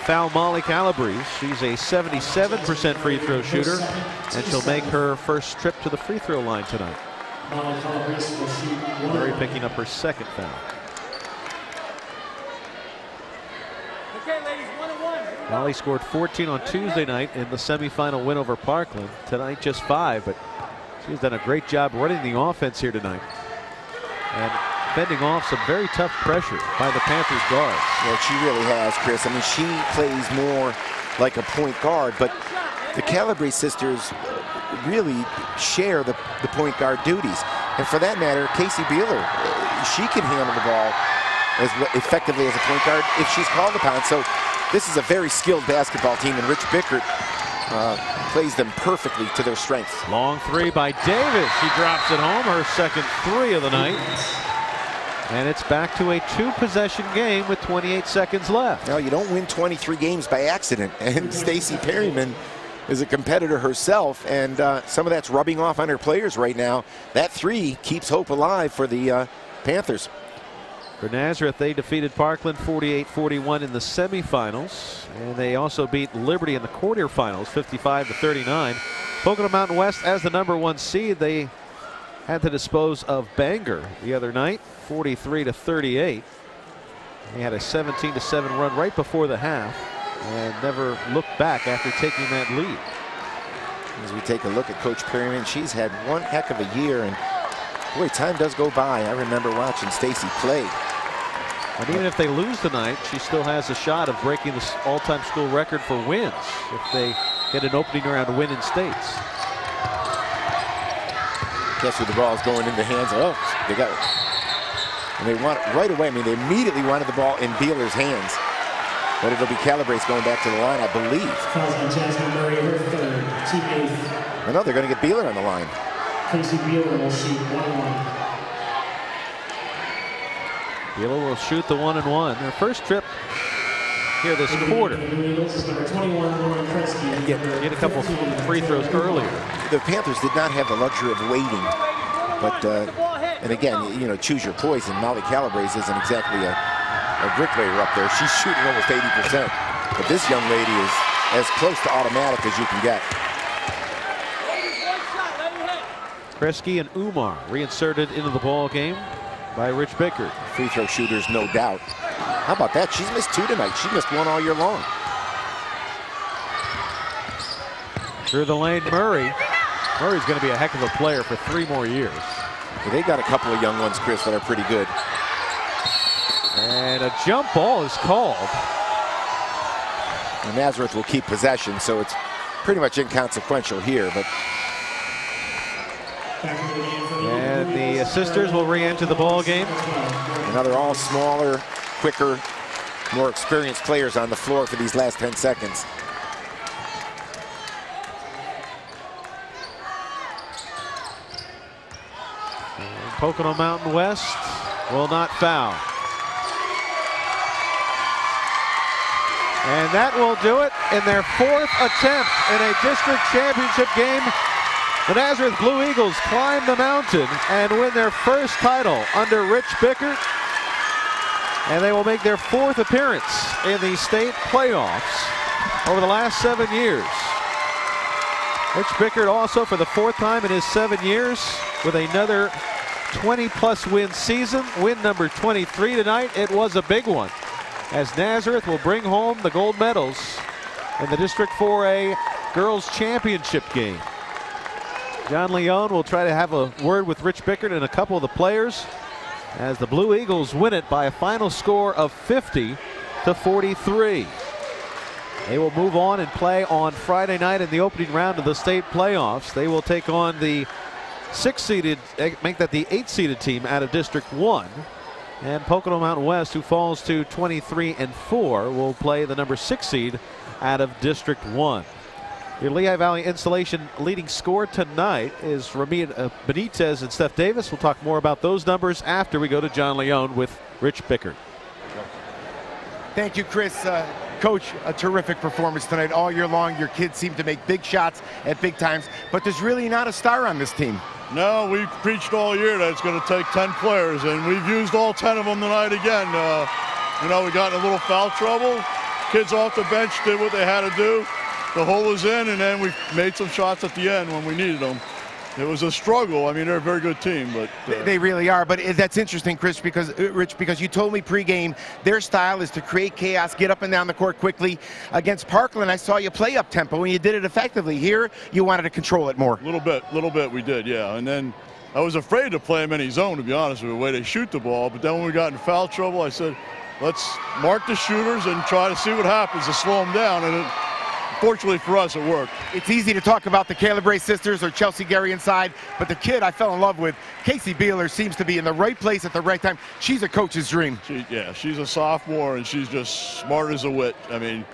foul Molly Calabrese. She's a 77% free throw shooter, and she'll make her first trip to the free throw line tonight. Murray picking up her second foul. Molly scored 14 on Tuesday night in the semifinal win over Parkland. Tonight just 5, but she's done a great job running the offense here tonight and fending off some very tough pressure by the Panthers guards. Well, she really has, Chris. I mean, she plays more like a point guard, but the Calabrese sisters really share the point guard duties. And for that matter, Casey Beeler, she can handle the ball as effectively as a point guard if she's called upon. So this is a very skilled basketball team, and Rich Bickert plays them perfectly to their strengths. Long three by Davis. She drops it home, her second 3 of the night. And it's back to a 2-possession game with 28 seconds left. Now, you don't win 23 games by accident, and Stacy Perryman is a competitor herself, and some of that's rubbing off on her players right now. That 3 keeps hope alive for the Panthers. For Nazareth, they defeated Parkland 48-41 in the semifinals, and they also beat Liberty in the quarterfinals 55-39. Pocono Mountain West, as the #1 seed, they had to dispose of Bangor the other night 43-38. They had a 17-7 run right before the half and never looked back after taking that lead. As we take a look at Coach Perryman, she's had one heck of a year, and boy, time does go by. I remember watching Stacy play. And even if they lose tonight, she still has a shot of breaking the all-time school record for wins if they get an opening round win in states. Guess who the ball is going in the hands of? Oh, they got it. And they want it right away. I mean, they immediately wanted the ball in Beeler's hands. But it'll be Calabrese going back to the line, I believe. I know they're going to get Beeler on the line. Casey Beeler will shoot 1-1. Beeler will shoot the 1-1. Their first trip here this quarter. Get a couple free throws earlier. The Panthers did not have the luxury of waiting. But, and again, you know, choose your poison. Molly Calabrese isn't exactly a bricklayer up there. She's shooting almost 80%. But this young lady is as close to automatic as you can get. Kresge and Umar reinserted into the ball game by Rich Bickert. Free throw shooters, no doubt. How about that? She's missed 2 tonight. She missed 1 all year long. Through the lane, Murray. Murray's going to be a heck of a player for 3 more years. Well, they got a couple of young ones, Chris, that are pretty good. And a jump ball is called. And Nazareth will keep possession, so it's pretty much inconsequential here. But and the sisters will re-enter the ball game. And now they're all smaller, quicker, more experienced players on the floor for these last 10 seconds. And Pocono Mountain West will not foul. And that will do it in their 4th attempt in a district championship game. The Nazareth Blue Eagles climb the mountain and win their first title under Rich Bickert. And they will make their 4th appearance in the state playoffs over the last 7 years. Rich Bickert also for the 4th time in his 7 years with another 20-plus win season. Win number 23 tonight. It was a big one, as Nazareth will bring home the gold medals in the District 4A Girls Championship game. John Leone will try to have a word with Rich Bickert and a couple of the players as the Blue Eagles win it by a final score of 50-43. They will move on and play on Friday night in the opening round of the state playoffs. They will take on the 6-seeded, make that the 8-seeded team out of District 1. And Pocono Mountain West, who falls to 23-4, will play the number 6 seed out of District 1. Your Lehigh Valley Installation leading score tonight is Ramita Benitez and Steph Davis. We'll talk more about those numbers after we go to John Leone with Rich Pickard. Thank you, Chris. Coach, a terrific performance tonight. All year long, your kids seem to make big shots at big times, but there's really not a star on this team. No, we preached all year that it's going to take 10 players, and we've used all 10 of them tonight again. We got in a little foul trouble. Kids off the bench did what they had to do. The hole was in, and then we made some shots at the end when we needed them. It was a struggle. I mean, they're a very good team, but they really are. But that's interesting, Chris, Rich, because you told me pregame their style is to create chaos, get up and down the court quickly. Against Parkland, I saw you play up tempo, and you did it effectively. Here, you wanted to control it more. A little bit, we did, yeah. And then I was afraid to play them any zone, to be honest with you, the way they shoot the ball. But then when we got in foul trouble, I said, let's mark the shooters and try to see what happens to slow them down. And fortunately for us, it worked. It's easy to talk about the Calabrese sisters or Chelsea Gary inside, but the kid I fell in love with, Casey Beeler, seems to be in the right place at the right time. She's a coach's dream. She's a sophomore, and she's just smart as a wit. I mean,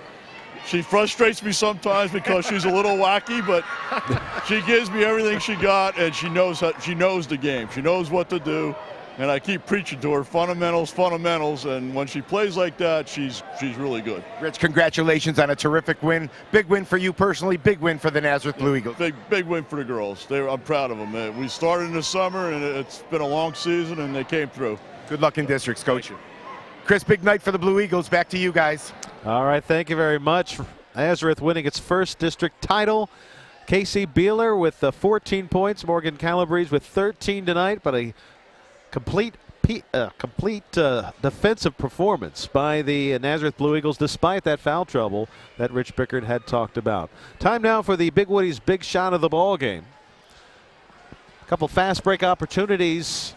she frustrates me sometimes because she's a little wacky, but she gives me everything she got, and she knows the game. She knows what to do. And I keep preaching to her, fundamentals, and when she plays like that, she's really good. Rich, congratulations on a terrific win. Big win for you personally, big win for the Nazareth Blue Eagles. Big win for the girls. I'm proud of them. We started in the summer, and it's been a long season, and they came through. Good luck in districts, Coach. Chris, big night for the Blue Eagles. Back to you guys. All right, thank you very much. Nazareth winning its first district title. Casey Beeler with 14 points. Morgan Calabrese with 13 tonight, but a complete defensive performance by the Nazareth Blue Eagles despite that foul trouble that Rich Pickard had talked about. Time now for the Big Woody's big shot of the ball game. A couple fast break opportunities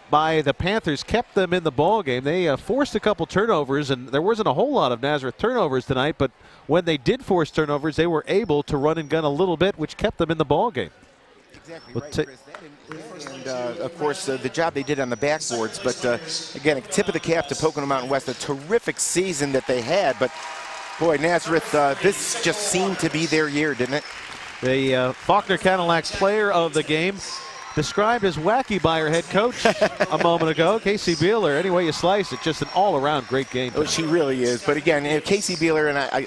by the Panthers kept them in the ball game. They forced a couple turnovers, and there wasn't a whole lot of Nazareth turnovers tonight, but when they did force turnovers, they were able to run and gun a little bit, which kept them in the ball game. Exactly right, Chris. And of course, the job they did on the backboards. But again, a tip of the cap to Pocono Mountain West. A terrific season that they had. But boy, Nazareth, this just seemed to be their year, didn't it? The Faulkner Cadillac player of the game, described as wacky by her head coach a moment ago. Casey Beeler, any way you slice it, just an all-around great game. Oh, she really is. But again, Casey Beeler, and I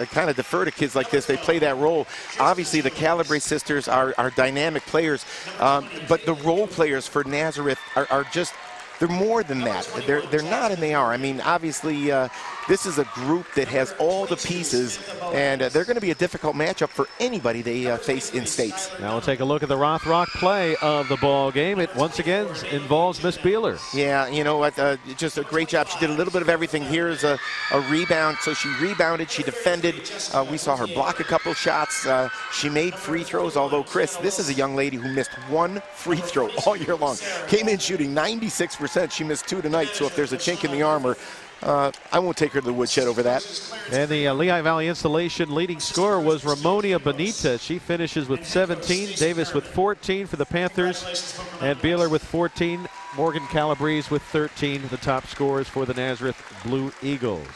kind of defer to kids like this. They play that role. Obviously, the Calabrese sisters are dynamic players, but the role players for Nazareth are just, they're more than that. They're not, and they are. I mean, obviously, this is a group that has all the pieces, and they're going to be a difficult matchup for anybody they face in states. Now we'll take a look at the Rothrock play of the ball game. It once again involves Miss Beeler. Yeah, you know what? Just a great job. She did a little bit of everything. Here's a rebound. So she rebounded, she defended. We saw her block a couple shots. She made free throws, although, Chris, this is a young lady who missed one free throw all year long. Came in shooting 96%. She missed 2 tonight, so if there's a chink in the armor, I won't take her to the woodshed over that. And the Lehigh Valley Installation leading scorer was Ramonia Benitez. She finishes with 17. Davis with 14 for the Panthers. And Beeler with 14. Morgan Calabrese with 13. The top scorers for the Nazareth Blue Eagles.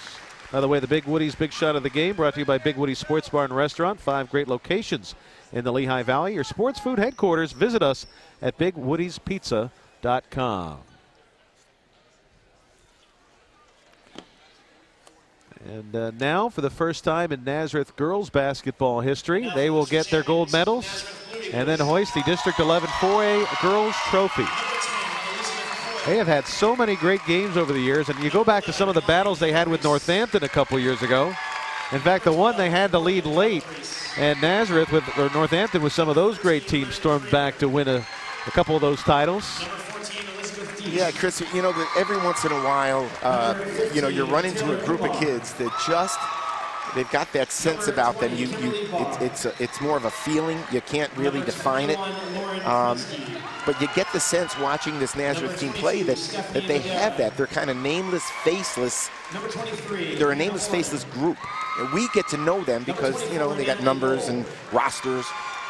By the way, the Big Woody's big shot of the game brought to you by Big Woody's Sports Bar and Restaurant. 5 great locations in the Lehigh Valley. Your sports food headquarters. Visit us at BigWoody'sPizza.com. And now, for the first time in Nazareth girls basketball history, they will get their gold medals and then hoist the District 11 4A Girls Trophy. They have had so many great games over the years, and you go back to some of the battles they had with Northampton a couple years ago. In fact, the one they had to lead late, and Nazareth or Northampton with some of those great teams stormed back to win a couple of those titles. Yeah, Chris, you know, every once in a while, you know, you run into a group of kids that just, they've got that sense about them. It's more of a feeling. You can't really define it. But you get the sense watching this Nazareth team play that they have that. They're kind of nameless, faceless. They're a nameless, faceless group. And we get to know them because, you know, they got numbers and rosters.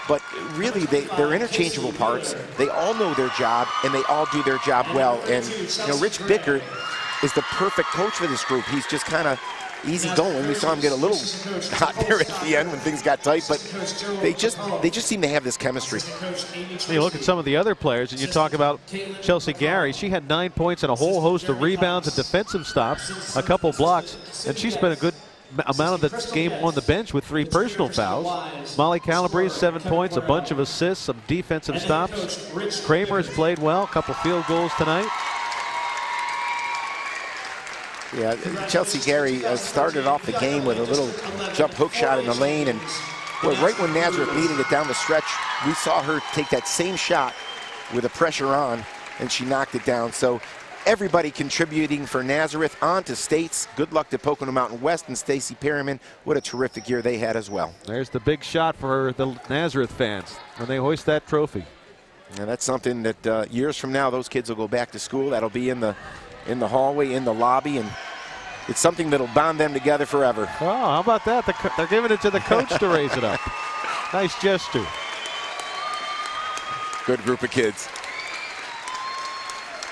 But really, they're interchangeable parts. They all know their job, and they all do their job well. And, you know, Rich Bickert is the perfect coach for this group. He's just kind of easy going. We saw him get a little hot there at the end when things got tight, but they just seem to have this chemistry. You look at some of the other players, and you talk about Chelsea Gary. She had 9 points and a whole host of rebounds and defensive stops, a couple blocks, and she spent a good amount of the game on the bench with 3 personal fouls. Molly Calabrese, 7 points, a bunch of assists, some defensive stops. Kramer has played well, a couple field goals tonight. Yeah, Chelsea Gary started off the game with a little jump hook shot in the lane, and boy, right when Nazareth needed it down the stretch, we saw her take that same shot with the pressure on, and she knocked it down. So everybody contributing for Nazareth. On to States. Good luck to Pocono Mountain West and Stacy Perryman. What a terrific year they had as well. There's the big shot for the Nazareth fans when they hoist that trophy. And that's something that years from now, those kids will go back to school. That'll be in the hallway, in the lobby, and it's something that'll bond them together forever. Oh, how about that? They're giving it to the coach to raise it up. Nice gesture. Good group of kids.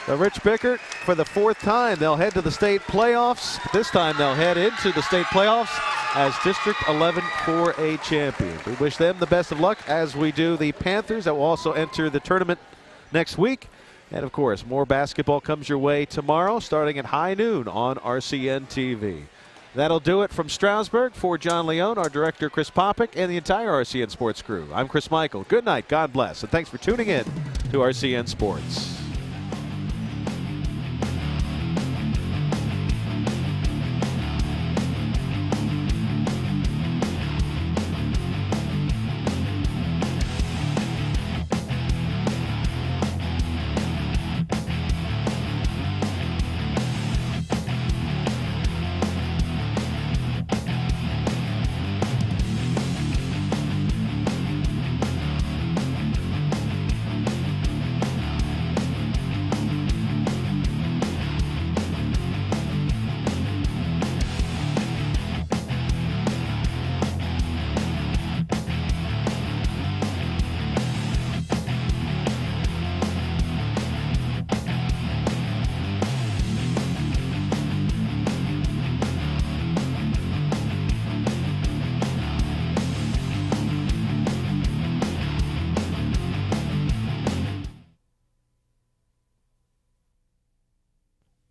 The Rich Bickert, for the 4th time, they'll head to the state playoffs. This time they'll head into the state playoffs as District 11 4A champions. We wish them the best of luck, as we do the Panthers that will also enter the tournament next week. And, of course, more basketball comes your way tomorrow, starting at high noon on RCN TV. That'll do it from Stroudsburg. For John Leone, our director, Chris Popick, and the entire RCN Sports crew, I'm Chris Michael. Good night, God bless, and thanks for tuning in to RCN Sports.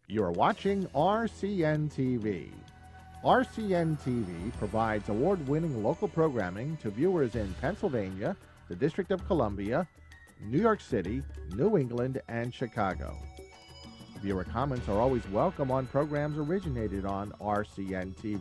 You're watching RCN TV. RCN TV provides award-winning local programming to viewers in Pennsylvania, the District of Columbia, New York City, New England, and Chicago. Viewer comments are always welcome on programs originated on RCN TV.